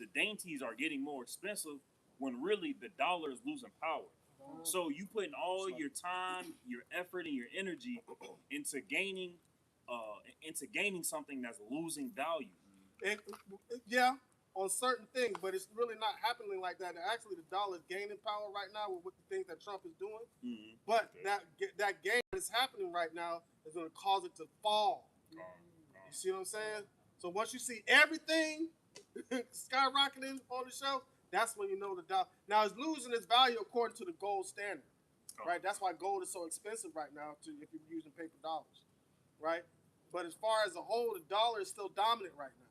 Speaker 5: the dainties are getting more expensive when really the dollar is losing power. So you putting all your time, your effort, and your energy into gaining something that's losing value.
Speaker 1: And, yeah, on certain things, but it's really not happening like that. Actually, the dollar is gaining power right now with the things that Trump is doing. Mm-hmm. But that gain that's happening right now is going to cause it to fall. You see what I'm saying? So once you see everything skyrocketing on the shelf, that's when you know the dollar. Now, it's losing its value according to the gold standard, right? That's why gold is so expensive right now if you're using paper dollars, right? But as far as a whole, the dollar is still dominant right now.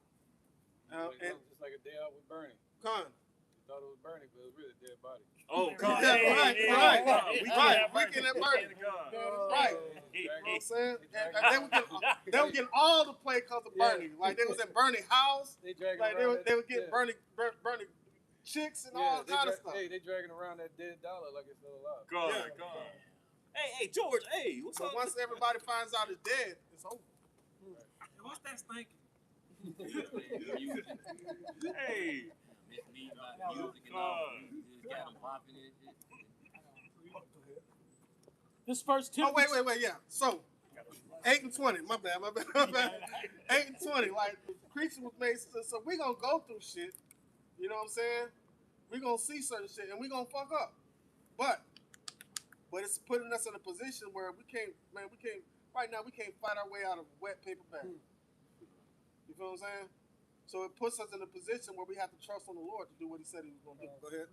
Speaker 2: Just like a day out with Bernie.
Speaker 1: Con.
Speaker 2: You thought it was Bernie, but it was really a dead body.
Speaker 5: Oh, God.
Speaker 1: Right. Weekend at Bernie. Right. You know what I'm saying? And they were getting all the play because of Bernie. Like, they was at Bernie house. They were getting Bernie chicks and all kind of stuff.
Speaker 2: Hey, they dragging around that dead dollar like it's still alive.
Speaker 5: God. Hey, George. Hey, what's up?
Speaker 1: But once everybody finds out it's dead, it's over.
Speaker 8: Right. What's that stinking?
Speaker 5: Hey.
Speaker 3: This first tip.
Speaker 1: Oh, wait, yeah. So, 8:20. My bad. 8:20. Like, the creature was made. So we gonna go through shit. You know what I'm saying? We gonna see certain shit, and we gonna fuck up. But it's putting us in a position where we can't. Right now, we can't fight our way out of a wet paper bag. You feel what I'm saying? So it puts us in a position where we have to trust on the Lord to do what he said he was going to do. Go ahead.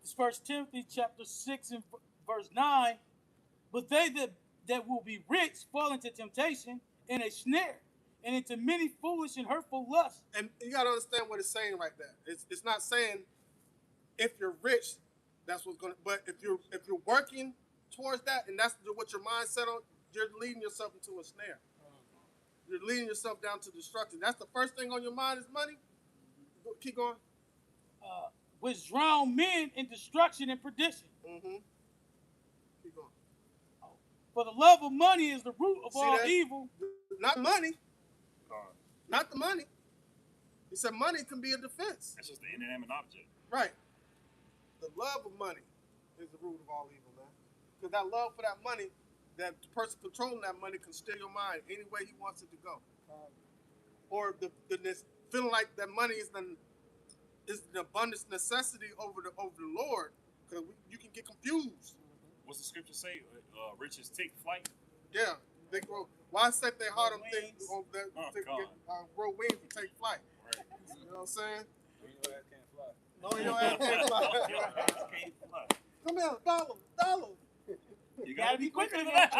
Speaker 3: It's 1 Timothy chapter 6 and verse 9. But they that will be rich fall into temptation and a snare and into many foolish and hurtful lusts.
Speaker 1: And you got to understand what it's saying right there. It's not saying if you're rich, that's what's going to, but if you're working towards that and that's what your mind's set on, you're leading yourself into a snare. You're leading yourself down to destruction. That's the first thing on your mind is money. Keep going.
Speaker 3: Which drown men in destruction and perdition.
Speaker 1: Mm-hmm. Keep going.
Speaker 3: For the love of money is the root of
Speaker 1: See
Speaker 3: all
Speaker 1: that?
Speaker 3: evil.
Speaker 1: Not money. Not the money. He said money can be a defense.
Speaker 5: That's just the inanimate object.
Speaker 1: Right. The love of money is the root of all evil, man. Because that love for that money, that the person controlling that money can steer your mind any way he wants it to go. Or the feeling like that money is the abundance necessity over the Lord, because you can get confused.
Speaker 5: What's the scripture say? Riches take flight.
Speaker 1: Yeah, they grow. Why set their heart on things that grow wings and take flight?
Speaker 5: Right.
Speaker 1: You know what I'm saying?
Speaker 2: No, your ass can't fly.
Speaker 1: No, your ass can't fly. Come here, dollar.
Speaker 5: You gotta be quicker than
Speaker 3: that.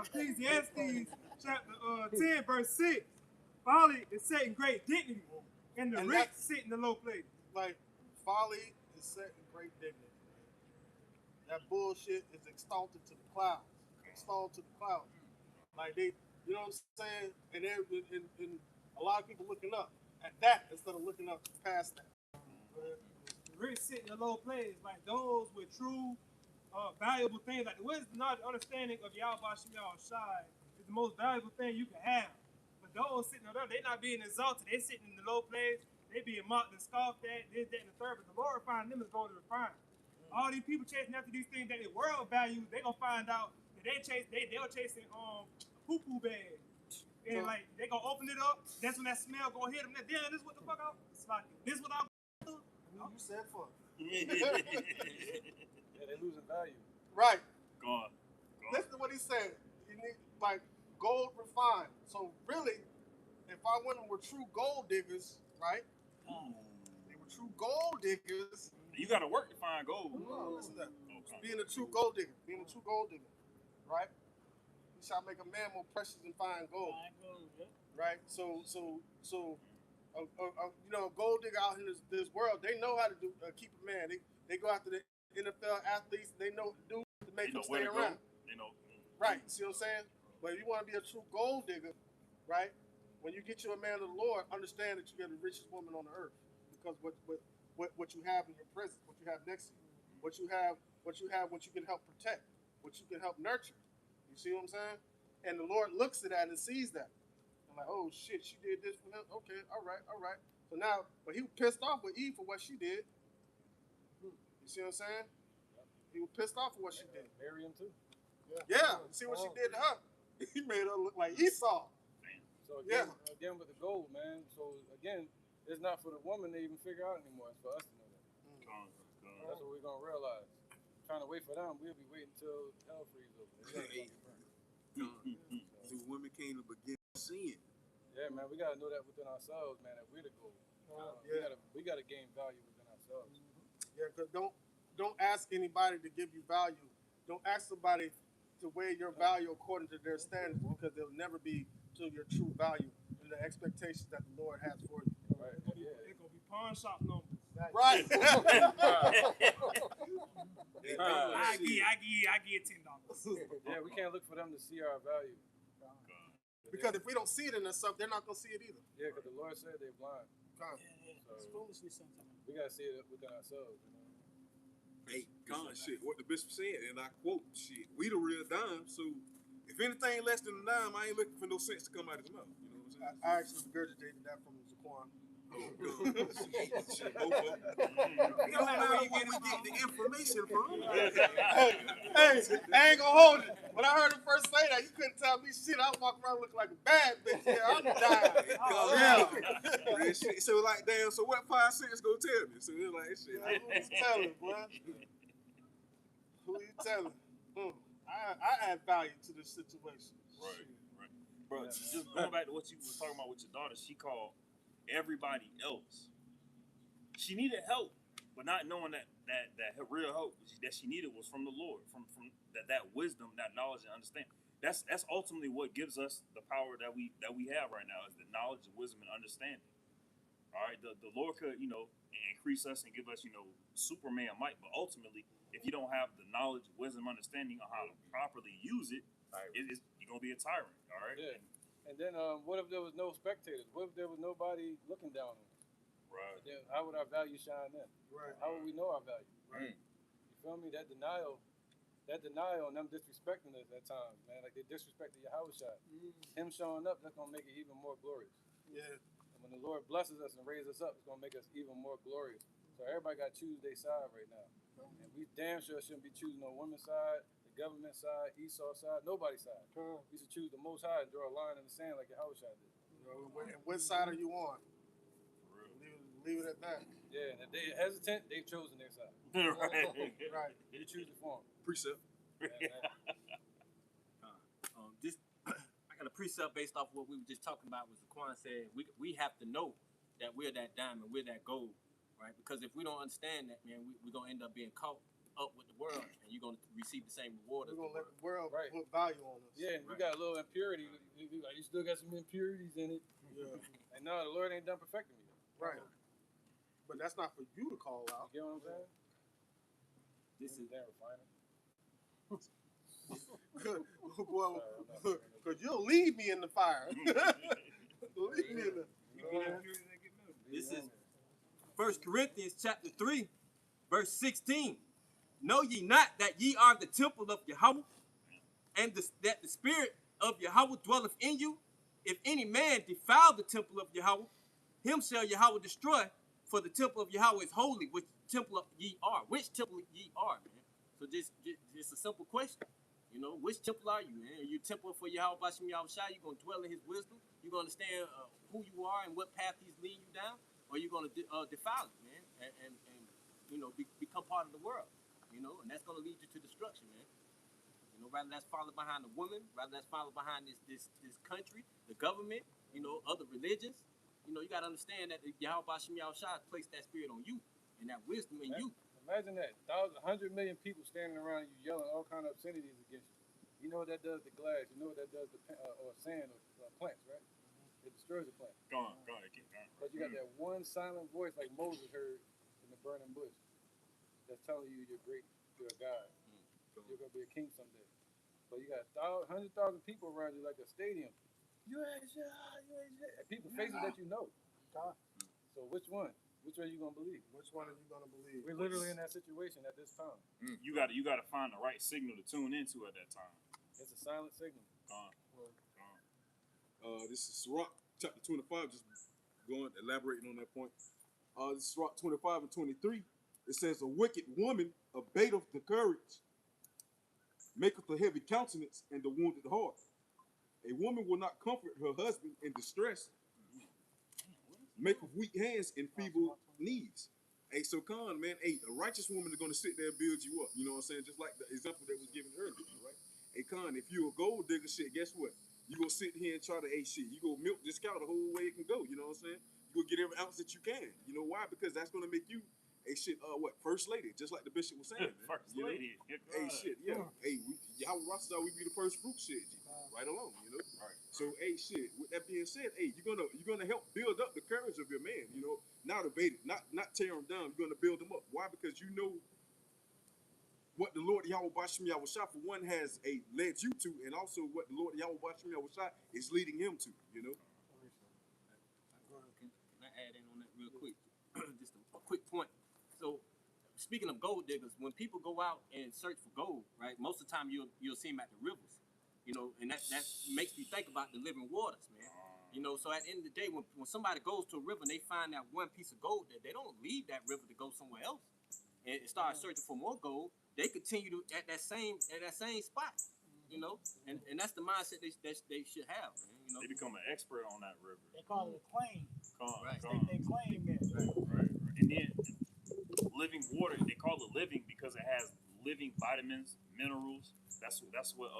Speaker 8: Ecclesiastes chapter 10, verse 6. Folly is set in great dignity, and the rich sit in the low place.
Speaker 1: Like, folly is set in great dignity. That bullshit is exalted to the clouds. Like they, you know what I'm saying? And a lot of people looking up at that instead of looking up past that.
Speaker 8: The rich sit in the low place, like those with true valuable things, like the wisdom, knowledge, understanding of Yahweh Shai is the most valuable thing you can have. But those sitting there, they're not being exalted. They're sitting in the low place. They being mocked and scoffed at, this, that, and the third. But the Lord find them as gold to refine. All these people chasing after these things that the world values, they gonna find out that they're chasing poo-poo bags. And like they gonna open it up. That's when that smell gonna hit them. Damn, this what the fuck out? It's like this what I'm.
Speaker 1: You said fuck.
Speaker 2: Yeah, they losing value.
Speaker 1: Right.
Speaker 5: Gone.
Speaker 1: Listen to what he said. You need like gold refined. So really, if our women were true gold diggers, right? They were true gold diggers.
Speaker 5: You gotta work to find gold.
Speaker 1: No, listen to that. Being a true gold digger, right? You shall make a man more precious than fine gold. Right? So you know, a gold digger out in this world, they know how to keep a man. They go after the NFL athletes. They know what to do to make them stay around.
Speaker 5: They know.
Speaker 1: Right? See what I'm saying? But if you want to be a true gold digger, right? When you get you a man of the Lord, understand that you get the richest woman on the earth, because what you have in your presence, what you have next to you, what you can help protect, what you can help nurture. You see what I'm saying? And the Lord looks at that and sees that. I'm like, oh shit, she did this for him. Okay, all right. So now, but he was pissed off with Eve for what she did. You see what I'm saying? He was pissed off for what she did.
Speaker 2: Miriam too.
Speaker 1: Yeah. You see what she did to her? He made her look like Esau.
Speaker 2: So again with the gold, man. So again, it's not for the woman to even figure out anymore. It's for us to know that. That's what we're gonna realize. Trying to wait for them, we'll be waiting until hell freezes over.
Speaker 7: So women can't even begin seeing.
Speaker 2: Yeah, man, we gotta know that within ourselves, man. That we're the gold. We gotta gain value within ourselves.
Speaker 1: Yeah, because don't ask anybody to give you value. Don't ask somebody to weigh your value according to their standards, because they'll never be to your true value and the expectations that the Lord has for you.
Speaker 2: Right.
Speaker 8: They're gonna be pawn shop numbers.
Speaker 1: Right.
Speaker 8: I give $10.
Speaker 2: Yeah, we can't look for them to see our value.
Speaker 1: Because if we don't see it in ourselves, they're not gonna see it either.
Speaker 2: Yeah, because the Lord said they're blind.
Speaker 3: It's foolishness sometimes.
Speaker 2: We gotta see it within ourselves. You know?
Speaker 7: Hey, God, shit, what the bishop said, and I quote, shit, we the real dime, so if anything less than a dime, I ain't looking for no sense to come out of his mouth. You know what I'm saying?
Speaker 1: I actually regurgitated that from Zaquan.
Speaker 7: Oh, God. Shit, both of them. You don't know where we get the information from.
Speaker 1: Hey, I ain't gonna hold it. When I heard him first say that, you couldn't tell me shit. I was walking around looking like a bad bitch. Yeah, I'm dying.
Speaker 7: Real shit. So like, damn, so what 5 cents gonna tell me? So it's like, shit.
Speaker 1: Who's telling, boy? Who you telling? I add value to this situation.
Speaker 5: Right. Bro, just going back to what you were talking about with your daughter, she called everybody else. She needed help, but not knowing that her real help that she needed was from the Lord, from that wisdom, that knowledge and understanding. That's ultimately what gives us the power that we have right now, is the knowledge, wisdom, and understanding. All right, the Lord could, increase us and give us, Superman might, but ultimately, if you don't have the knowledge, wisdom, understanding on how to properly use it, you're gonna be a tyrant. All right.
Speaker 2: Yeah. And then what if there was no spectators? What if there was nobody looking down on them?
Speaker 5: Right.
Speaker 2: Then how would our value shine then?
Speaker 1: Right.
Speaker 2: How would we know our value?
Speaker 1: Right.
Speaker 2: You feel me? That denial and them disrespecting us at times, man. Like they disrespected Yahushua. Him showing up, that's gonna make it even more glorious.
Speaker 1: Yeah.
Speaker 2: And when the Lord blesses us and raises us up, it's gonna make us even more glorious. So everybody got to choose their side right now. And we damn sure shouldn't be choosing no women's side, the government side, Esau side, nobody's side. We should choose the Most High and draw a line in the sand like Yahushua did.
Speaker 1: And what side are you on? Leave it at that.
Speaker 2: Yeah, and if they're hesitant, they've chosen their side.
Speaker 5: Right.
Speaker 1: Right.
Speaker 2: They choose it for them.
Speaker 7: Precept.
Speaker 6: This I got a precept based off what we were just talking about. Was Zaquan said we have to know that we're that diamond, we're that gold, right? Because if we don't understand that, man, we're gonna end up being caught up with the world, and you're gonna receive the same reward.
Speaker 1: We're gonna let the world
Speaker 2: Right.
Speaker 1: put value on us.
Speaker 2: Yeah, and we got a little impurity. You still got some impurities in it.
Speaker 1: Yeah.
Speaker 2: And no, the Lord ain't done perfecting me yet.
Speaker 1: Right. But that's not for you to call out.
Speaker 2: You get what I'm saying?
Speaker 6: This is
Speaker 2: damn refiner.
Speaker 1: Well, because you'll leave me in the fire. Leave me in the
Speaker 6: This is 1 Corinthians chapter 3, verse 16. Know ye not that ye are the temple of Yahweh, and that the Spirit of Yahweh dwelleth in you? If any man defile the temple of Yahweh, him shall Yahweh destroy, for the temple of Yahweh is holy, which temple of ye are. Which temple ye are, man? So just a simple question. You know, which temple are you, man? Are you a temple for Yahweh Bashim Yahushua? You gonna dwell in his wisdom? You gonna understand who you are and what path he's leading you down? Or you gonna defile it, man, and you know, become part of the world, you know, and that's gonna lead you to destruction, man. You know, rather that's follow behind the woman, rather that's follow behind this country, the government, you know, other religions. You know, you gotta understand that Yahweh Bashim Yahushua placed that spirit on you and that wisdom in you.
Speaker 2: Imagine that, 100 million people standing around you yelling all kind of obscenities against you. You know what that does to glass. You know what that does to or sand or plants, right? It destroys the plant.
Speaker 5: Go on, keep going.
Speaker 2: But you got that one silent voice like Moses heard in the burning bush that's telling you you're great, you're a God. You're going to be a king someday. But you got 100,000 people around you like a stadium. You ain't shit, you ain't shit. And people faces that you know. So which one? Which one are you going to believe?
Speaker 1: Which one are you going to believe?
Speaker 2: We're literally in that situation at this time.
Speaker 5: You gotta find the right signal to tune into at that time.
Speaker 2: It's a silent signal.
Speaker 7: This is Sirach chapter 25, just going, elaborating on that point. This is Sirach 25 and 23. It says, a wicked woman abateth the courage, maketh a heavy countenance, and the wounded heart. A woman will not comfort her husband in distress, maketh weak hands and feeble knees. Hey, so Khan, man, a righteous woman is going to sit there and build you up. You know what I'm saying? Just like the example that was given earlier, right? Hey, Khan, if you're a gold digger, shit, guess what? You gonna sit here and try to, shit, you gonna milk this cow the whole way it can go. You know what I'm saying? You gonna get every ounce that you can. You know why? Because that's gonna make you first lady, just like the bishop was saying. Man.
Speaker 5: First lady.
Speaker 7: Hey, shit, yeah. Hey, Yahweh Rasta, we be the first fruit, shit. Right along, you know. Right. So, shit. With that being said, you're gonna help build up the courage of your man. You know, not abate it, not tear him down. You're gonna build him up. Why? Because you know what the Lord Yahweh Bashim Yahushua for one has led you to, and also what the Lord Yahweh Bashim Yahushua is leading him to. You know.
Speaker 6: Can I add in on that real quick? Just a quick point. So, speaking of gold diggers, when people go out and search for gold, right, most of the time you'll see them at the rivers, you know, and that makes me think about the living waters, man. You know, so at the end of the day, when somebody goes to a river and they find that one piece of gold there, they don't leave that river to go somewhere else and start searching for more gold. They continue to at that same spot, you know, and that's the mindset they should have, man. You know,
Speaker 5: They become an expert on that river.
Speaker 3: They call it a claim.
Speaker 6: Right.
Speaker 3: They claim it.
Speaker 5: Right. And then living water, they call it living because it has living vitamins, minerals. That's what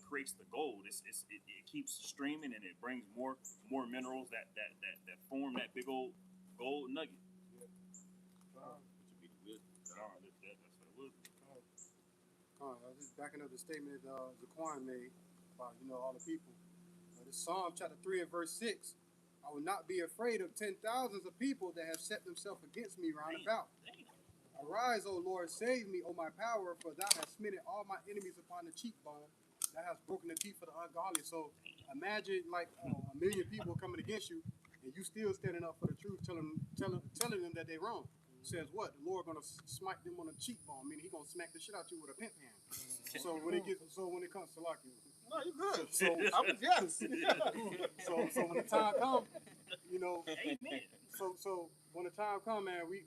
Speaker 5: creates the gold. It keeps streaming and it brings more minerals that form that big old gold nugget.
Speaker 1: Just backing up the statement Zaquan made about all the people. This Psalm chapter 3 and verse 6. I will not be afraid of 10,000s of people that have set themselves against me round about. Arise, O Lord, save me, O my power, for thou hast smitten all my enemies upon the cheekbone. Thou hast broken the teeth of the ungodly. So imagine like a million people coming against you, and you still standing up for the truth, telling them that they're wrong. Says what? The Lord gonna smite them on the cheekbone, meaning He gonna smack the shit out you with a pimp hand. So when it comes to like you, no, you good. So yes. so when the time comes, you know. Amen. So when the time comes, man, we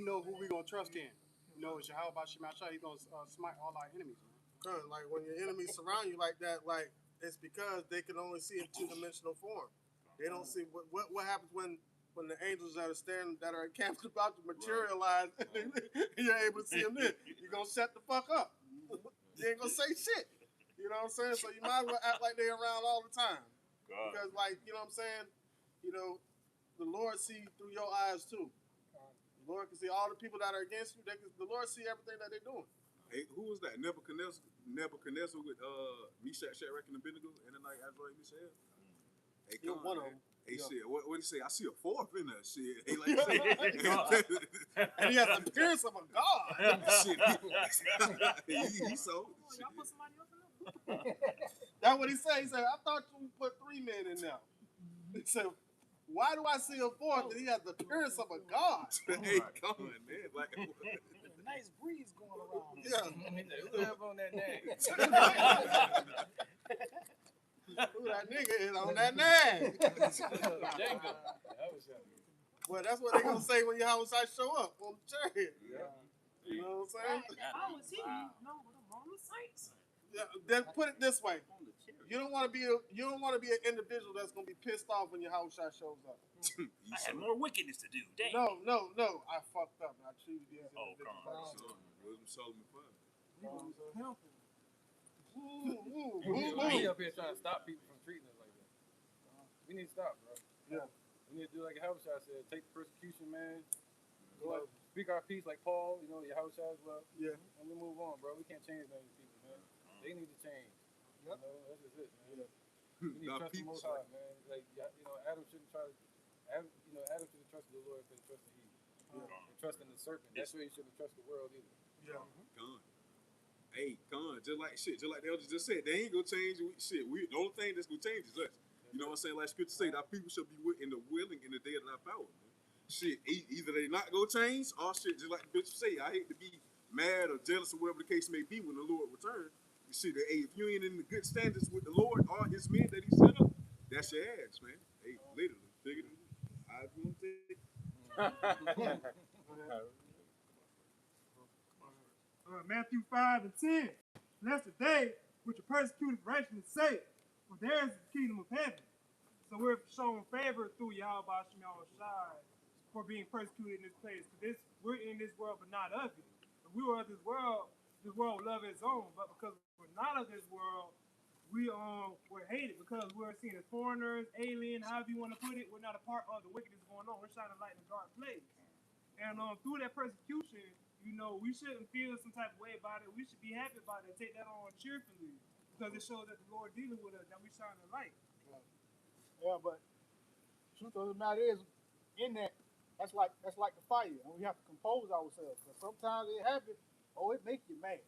Speaker 1: know who we gonna trust in. You know, it's Yahweh Shemashah. He's gonna smite all our enemies. Man. Like when your enemies surround you like that, like it's because they can only see in two-dimensional form. They don't see what happens when the angels that are encamped about to materialize, and you're able to see them then. You're gonna shut the fuck up. You ain't gonna say shit. You know what I'm saying? So you might as well act like they're around all the time. Because like, you know what I'm saying? You know, the Lord see through your eyes too. The Lord can see all the people that are against you. The Lord see everything that they're doing.
Speaker 7: Hey, who was that? Nebuchadnezzar with Meshach, Shadrach, and Abednego, and the night Azrael, Mishael. Hey,
Speaker 1: You're one of them.
Speaker 7: Hey, shit, what did he say? I see a fourth in that shit. Hey, like say,
Speaker 1: and he has the appearance of a god.
Speaker 7: Shit, he sold it.
Speaker 8: Y'all put somebody else in there?
Speaker 1: That's what he said. He said, I thought you put 3 men in there. He said, why do I see a fourth? And he has the appearance of a god.
Speaker 7: Hey, come on, man. Like,
Speaker 3: Nice breeze going around.
Speaker 1: Yeah.
Speaker 2: Who have on that name?
Speaker 1: Who that nigga is on that name? Well, that's what they gonna say when your house show up on the chariot. Yeah. You know what I'm saying?
Speaker 8: How is he? No, but I'm on the saints.
Speaker 1: Yeah, then put it this way: you don't want to be an individual that's gonna be pissed off when your house shows up.
Speaker 5: I had more wickedness to do. Dang.
Speaker 1: No. I fucked up. I treated you as an individual.
Speaker 7: Wisdom Solomon 5.
Speaker 2: We up here trying to stop people from treating us like that. We need to stop, bro.
Speaker 1: Yeah.
Speaker 2: We need to do like Yahushua said, take persecution, man. Go out, speak our peace like Paul, you know, Yahushua as well.
Speaker 1: Yeah.
Speaker 2: And we move on, bro. We can't change those people, man. They need to change. Yep. You know, that's just it, man. Yeah. We need to trust the Most High, man. Like, you know, Adam shouldn't Adam should have trusted the Lord instead of trusting Eve. Yeah. And trusting the serpent. That's why you shouldn't trust the world either.
Speaker 1: Yeah.
Speaker 7: Gone. Hey, gone. Just like the elders just said, they ain't gonna change shit. The only thing that's gonna change is us. You know what I'm saying? Like Scripture say, our people shall be in the willing in the day of our power. Man. Shit, either they not gonna change, or shit, just like the bishop say, I hate to be mad or jealous or whatever the case may be when the Lord returns. You see, hey, if you ain't in the good standards with the Lord or His men that He set up, that's your ass, man. Hey, literally, figure it out. I won't take.
Speaker 8: Matthew 5 and 10. Blessed the day which are persecuted for righteousness' sake, for theirs is the kingdom of heaven. So we're showing favor through Yahweh Shai for being persecuted in this place. Because we're in this world, but not of it. If we were of this world will love its own. But because we're not of this world, we're hated because we're seen as foreigners, alien, however you want to put it. We're not a part of the wickedness going on. We're shining light in a dark place. And through that persecution, you know, we shouldn't feel some type of way about it. We should be happy about it and take that on cheerfully because it shows that the Lord dealing with us, that we shine a light.
Speaker 4: Yeah, but truth of the matter is, in that's like the fire, and we have to compose ourselves. Because sometimes it happens, it makes you mad.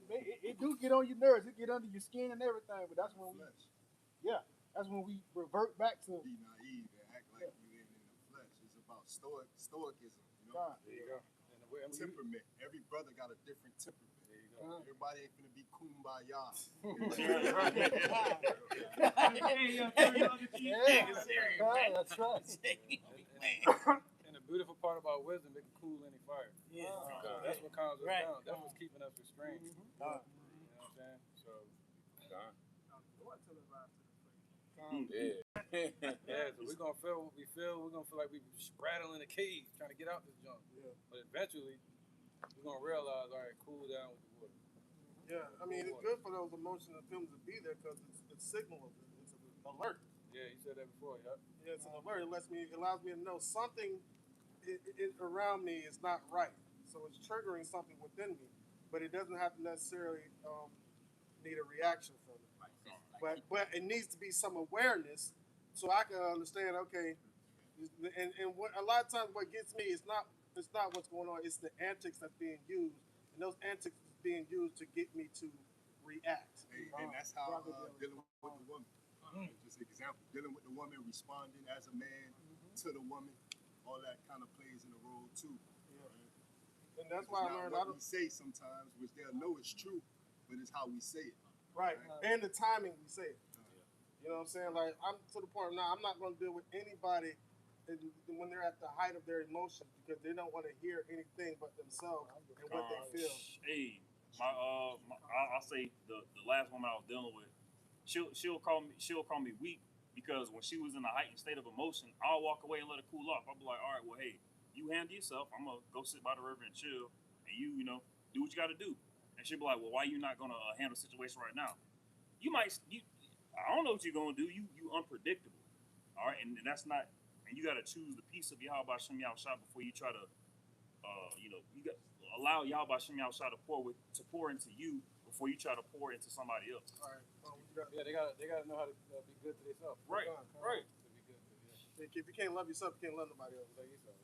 Speaker 4: It do get on your nerves. It get under your skin and everything. But that's when that's when we revert back to
Speaker 9: be naive and act like you ain't in the flesh. It's about stoicism. You know,
Speaker 2: there you go.
Speaker 9: Temperament. Every brother got a different temperament. There you go. Everybody ain't gonna be kumbaya.
Speaker 4: That's right.
Speaker 2: And the beautiful part about wisdom, it can cool any fire. Yeah. That's what calms us down. That's what's keeping us restrained. You know what I'm saying? So, so we're gonna feel what we feel. We're gonna feel like we rattling in a cage trying to get out this junk. Yeah. But eventually, we're gonna realize, all right, cool down with the water.
Speaker 1: Yeah, I mean, it's good for those emotional feelings to be there because it's signal. It's an alert.
Speaker 2: Yeah, you said that before, yeah.
Speaker 1: Yeah, it's an alert. It allows me to know something around me is not right. So it's triggering something within me, but it doesn't have to necessarily need a reaction from it. But it needs to be some awareness so I can understand. Okay, and what a lot of times what gets me is not what's going on. It's the antics that's being used, and those antics is being used to get me to react.
Speaker 9: And that's how dealing with the woman. Just an example, dealing with the woman, responding as a man, to the woman, all that kind of plays in a role too.
Speaker 1: Yeah. And that's why I learned
Speaker 9: what we say sometimes, which they'll know is true, but it's how we say it.
Speaker 1: Right. And the timing we say it. You know what I'm saying? Like, I'm to the point now, I'm not going to deal with anybody when they're at the height of their emotions because they don't want to hear anything but themselves and what they feel.
Speaker 5: Hey, I'll say the last woman I was dealing with, she'll call me weak because when she was in a heightened state of emotion, I'll walk away and let her cool off. I'll be like, all right, well, hey, you handle yourself. I'm gonna go sit by the river and chill, and you know, do what you got to do. And she'll be like, well, why you not gonna handle the situation right now? I don't know what you're gonna do. You unpredictable. All right, and that's not. And you got to choose the piece of Yahweh Shem Yahushua before you try to, you got allow Yahweh Shem Yahushua to pour into you before you try to pour into somebody else.
Speaker 1: All right.
Speaker 2: Yeah, they gotta know how to be good to themselves.
Speaker 5: Right. Right.
Speaker 2: To be good.
Speaker 1: If you can't love yourself, you can't love nobody else.
Speaker 2: Like you said,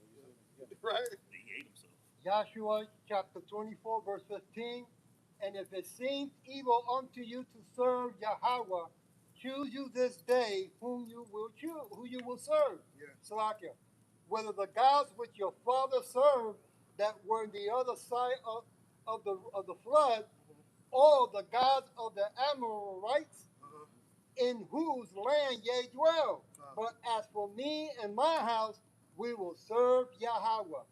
Speaker 1: Right.
Speaker 5: He hate himself.
Speaker 10: Joshua chapter 24, verse 15. And if it seems evil unto you to serve Yahweh, choose you this day whom you will serve.
Speaker 1: Yeah.
Speaker 10: Salakia. Whether the gods which your father served that were on the other side of the flood, or the gods of the Amorites, in whose land ye dwell. But as for me and my house, we will serve Yahweh.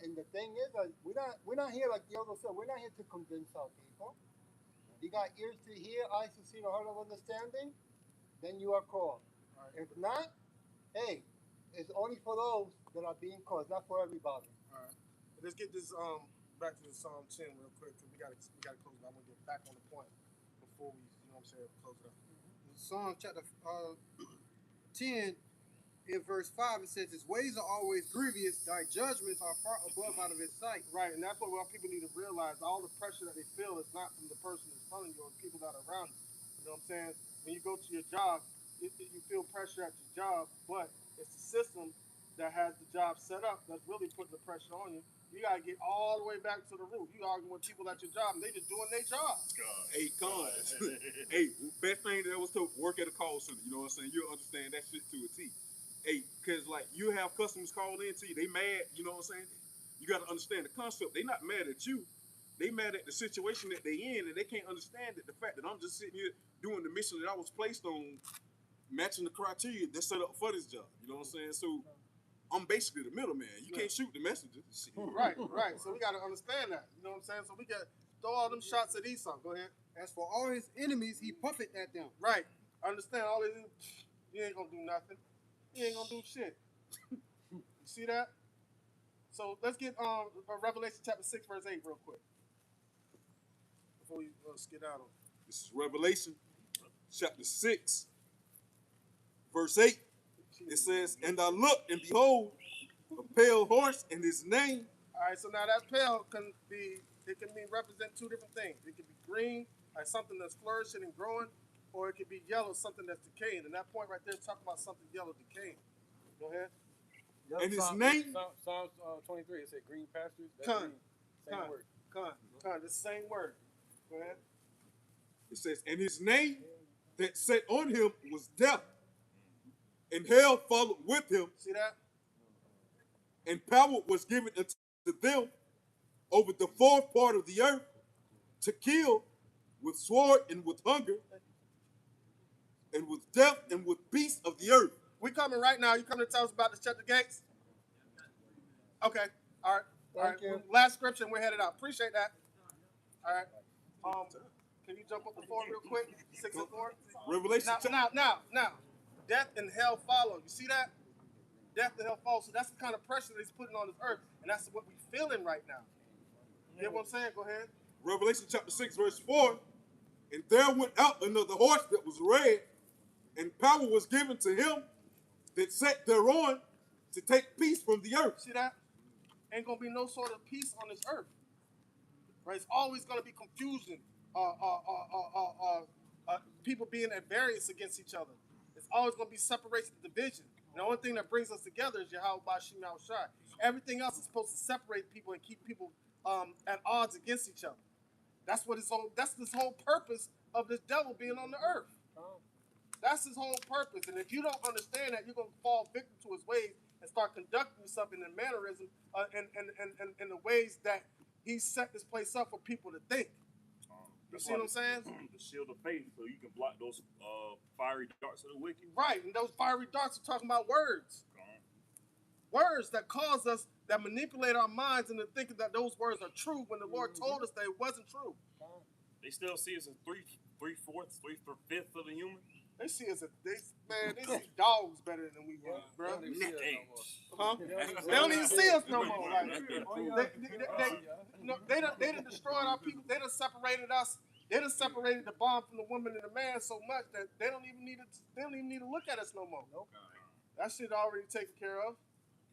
Speaker 10: And the thing is, we're not here like the other said. We're not here to convince our people. You got ears to hear, eyes to see, the heart of understanding. Then you are called. Right. If not, hey, it's only for those that are being called, not for everybody.
Speaker 1: All right. Let's get this back to the Psalm 10 real quick because we gotta close it. I'm gonna get back on the point before we, close it up.
Speaker 11: Psalm chapter 10, in verse 5, it says, his ways are always grievous, thy judgments are far above out of his sight.
Speaker 1: Right, and that's what people need to realize. All the pressure that they feel is not from the person that's telling you or the people that are around you. You know what I'm saying? When you go to your job, you feel pressure at your job, but it's the system that has the job set up that's really putting the pressure on you. You got to get all the way back to the root. You arguing with people at your job, and they just doing their job.
Speaker 7: Hey, cons. Hey, best thing that was to work at a call center. You know what I'm saying? You'll understand that shit to a T. Hey, because, like, you have customers call in to you. They mad, you know what I'm saying? You got to understand the concept. They not mad at you. They mad at the situation that they in, and they can't understand the fact that I'm just sitting here doing the mission that I was placed on, matching the criteria that's set up for this job. You know what I'm saying? So I'm basically the middleman. You can't shoot the messenger.
Speaker 1: Right. So we got to understand that. You know what I'm saying? So we got to throw all them shots at Esau. Go ahead.
Speaker 11: As for all his enemies, he puffeth at them.
Speaker 1: Right. Understand all this. You ain't going to do nothing. You ain't going to do shit. You see that? So let's get Revelation chapter 6, verse 8 real quick. Before we skedaddle.
Speaker 7: This is Revelation chapter 6, verse 8. It says, and I looked, and behold, a pale horse, and his name.
Speaker 1: All right, so now that pale can represent two different things. It can be green, like something that's flourishing and growing, or it could be yellow, something that's decaying. And that point right there is talking about something yellow decaying. Go ahead.
Speaker 7: And his name?
Speaker 2: Psalms 23, it said green pastures.
Speaker 1: Same word. The same word. Go ahead.
Speaker 7: It says, and his name that sat on him was death, and hell followed with him.
Speaker 1: See that?
Speaker 7: And power was given unto them over the fourth part of the earth to kill with sword and with hunger and with death and with beasts of the earth.
Speaker 1: We coming right now. You coming to tell us about the chapter gates? Okay. All right.
Speaker 10: Thank you.
Speaker 1: Last scripture and we're headed out. Appreciate that. All right. Can you jump up the 4 real quick? 6 and 4.
Speaker 7: Revelation.
Speaker 1: Now. Death and hell follow. You see that? Death and hell follow. So that's the kind of pressure that he's putting on this earth, and that's what we're feeling right now. You get what I'm saying? Go ahead.
Speaker 7: Revelation chapter 6, verse 4. And there went out another horse that was red, and power was given to him that sat thereon to take peace from the earth.
Speaker 1: See that? Ain't gonna be no sort of peace on this earth. Right? It's always gonna be confusion. People being at variance against each other. It's always gonna be separation, division. And the only thing that brings us together is Yahweh Bashim Yahushua. Everything else is supposed to separate people and keep people at odds against each other. That's this whole purpose of this devil being on the earth. That's his whole purpose. And if you don't understand that, you're gonna fall victim to his ways and start conducting yourself in the mannerism and the ways that he set this place up for people to think. You see what I'm saying?
Speaker 5: The shield of faith, so you can block those fiery darts of the wicked.
Speaker 1: Right, and those fiery darts are talking about words. Words that cause us, that manipulate our minds into thinking that those words are true when the Lord told us that it wasn't true.
Speaker 5: They still see us as three-fourths, three-fifths of the human.
Speaker 1: They see us as they see dogs better than we were, bro. Huh? They don't even see us no more. Like, they done destroyed our people. They done separated us. They done separated the bond from the woman and the man so much that they don't even need to look at us no more. That shit already taken care of.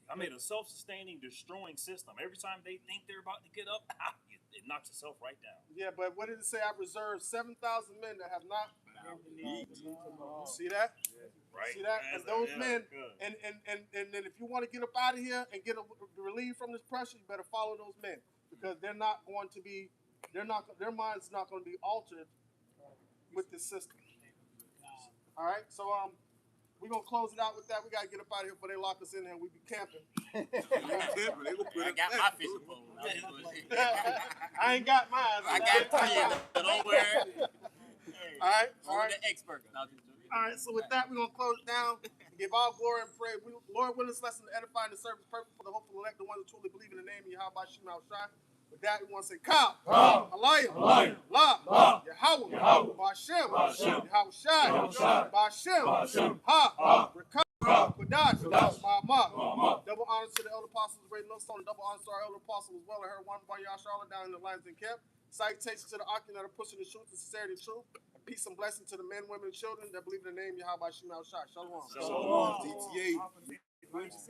Speaker 5: I made a self-sustaining, destroying system. Every time they think they're about to get up, it knocks itself right down.
Speaker 1: Yeah, but what did it say? I reserved 7,000 men that have not. See that?
Speaker 5: Right.
Speaker 1: See that? And those men, and then if you want to get up out of here and get relieved from this pressure, you better follow those men because they're not going to be, their minds not going to be altered with this system. All right, so we're gonna close it out with that. We gotta get up out of here before they lock us in here and we be camping.
Speaker 6: I got my fishing pole.
Speaker 1: I ain't got mine.
Speaker 6: I got three. Don't worry.
Speaker 1: All right.
Speaker 6: The expert.
Speaker 1: All right, so with that, we're going to close it down. Give all glory and praise. Lord, willing this lesson to edify and to serve His purpose for the hopeful elect, the ones who truly believe in the name of Yahweh Shim Al Shai. With that, we want to say, Ka, Halayim, La, Yahweh, Ba'Shem, Yahweh Shai, Ba'Shem, Ha, Rekah, Kodash, Ma'amah. Double honors to the elder apostles, great millstone, and double honors to our elder apostles as well. I heard one by Yahshua down in the lines and kept. Salutations to the Akim that are pushing the truth and sincerity of truth. And peace and blessing to the men, women, and children that believe in the name Yahweh Shim Al Shai. Shalom.
Speaker 7: Shalom. GTA.
Speaker 1: Peace.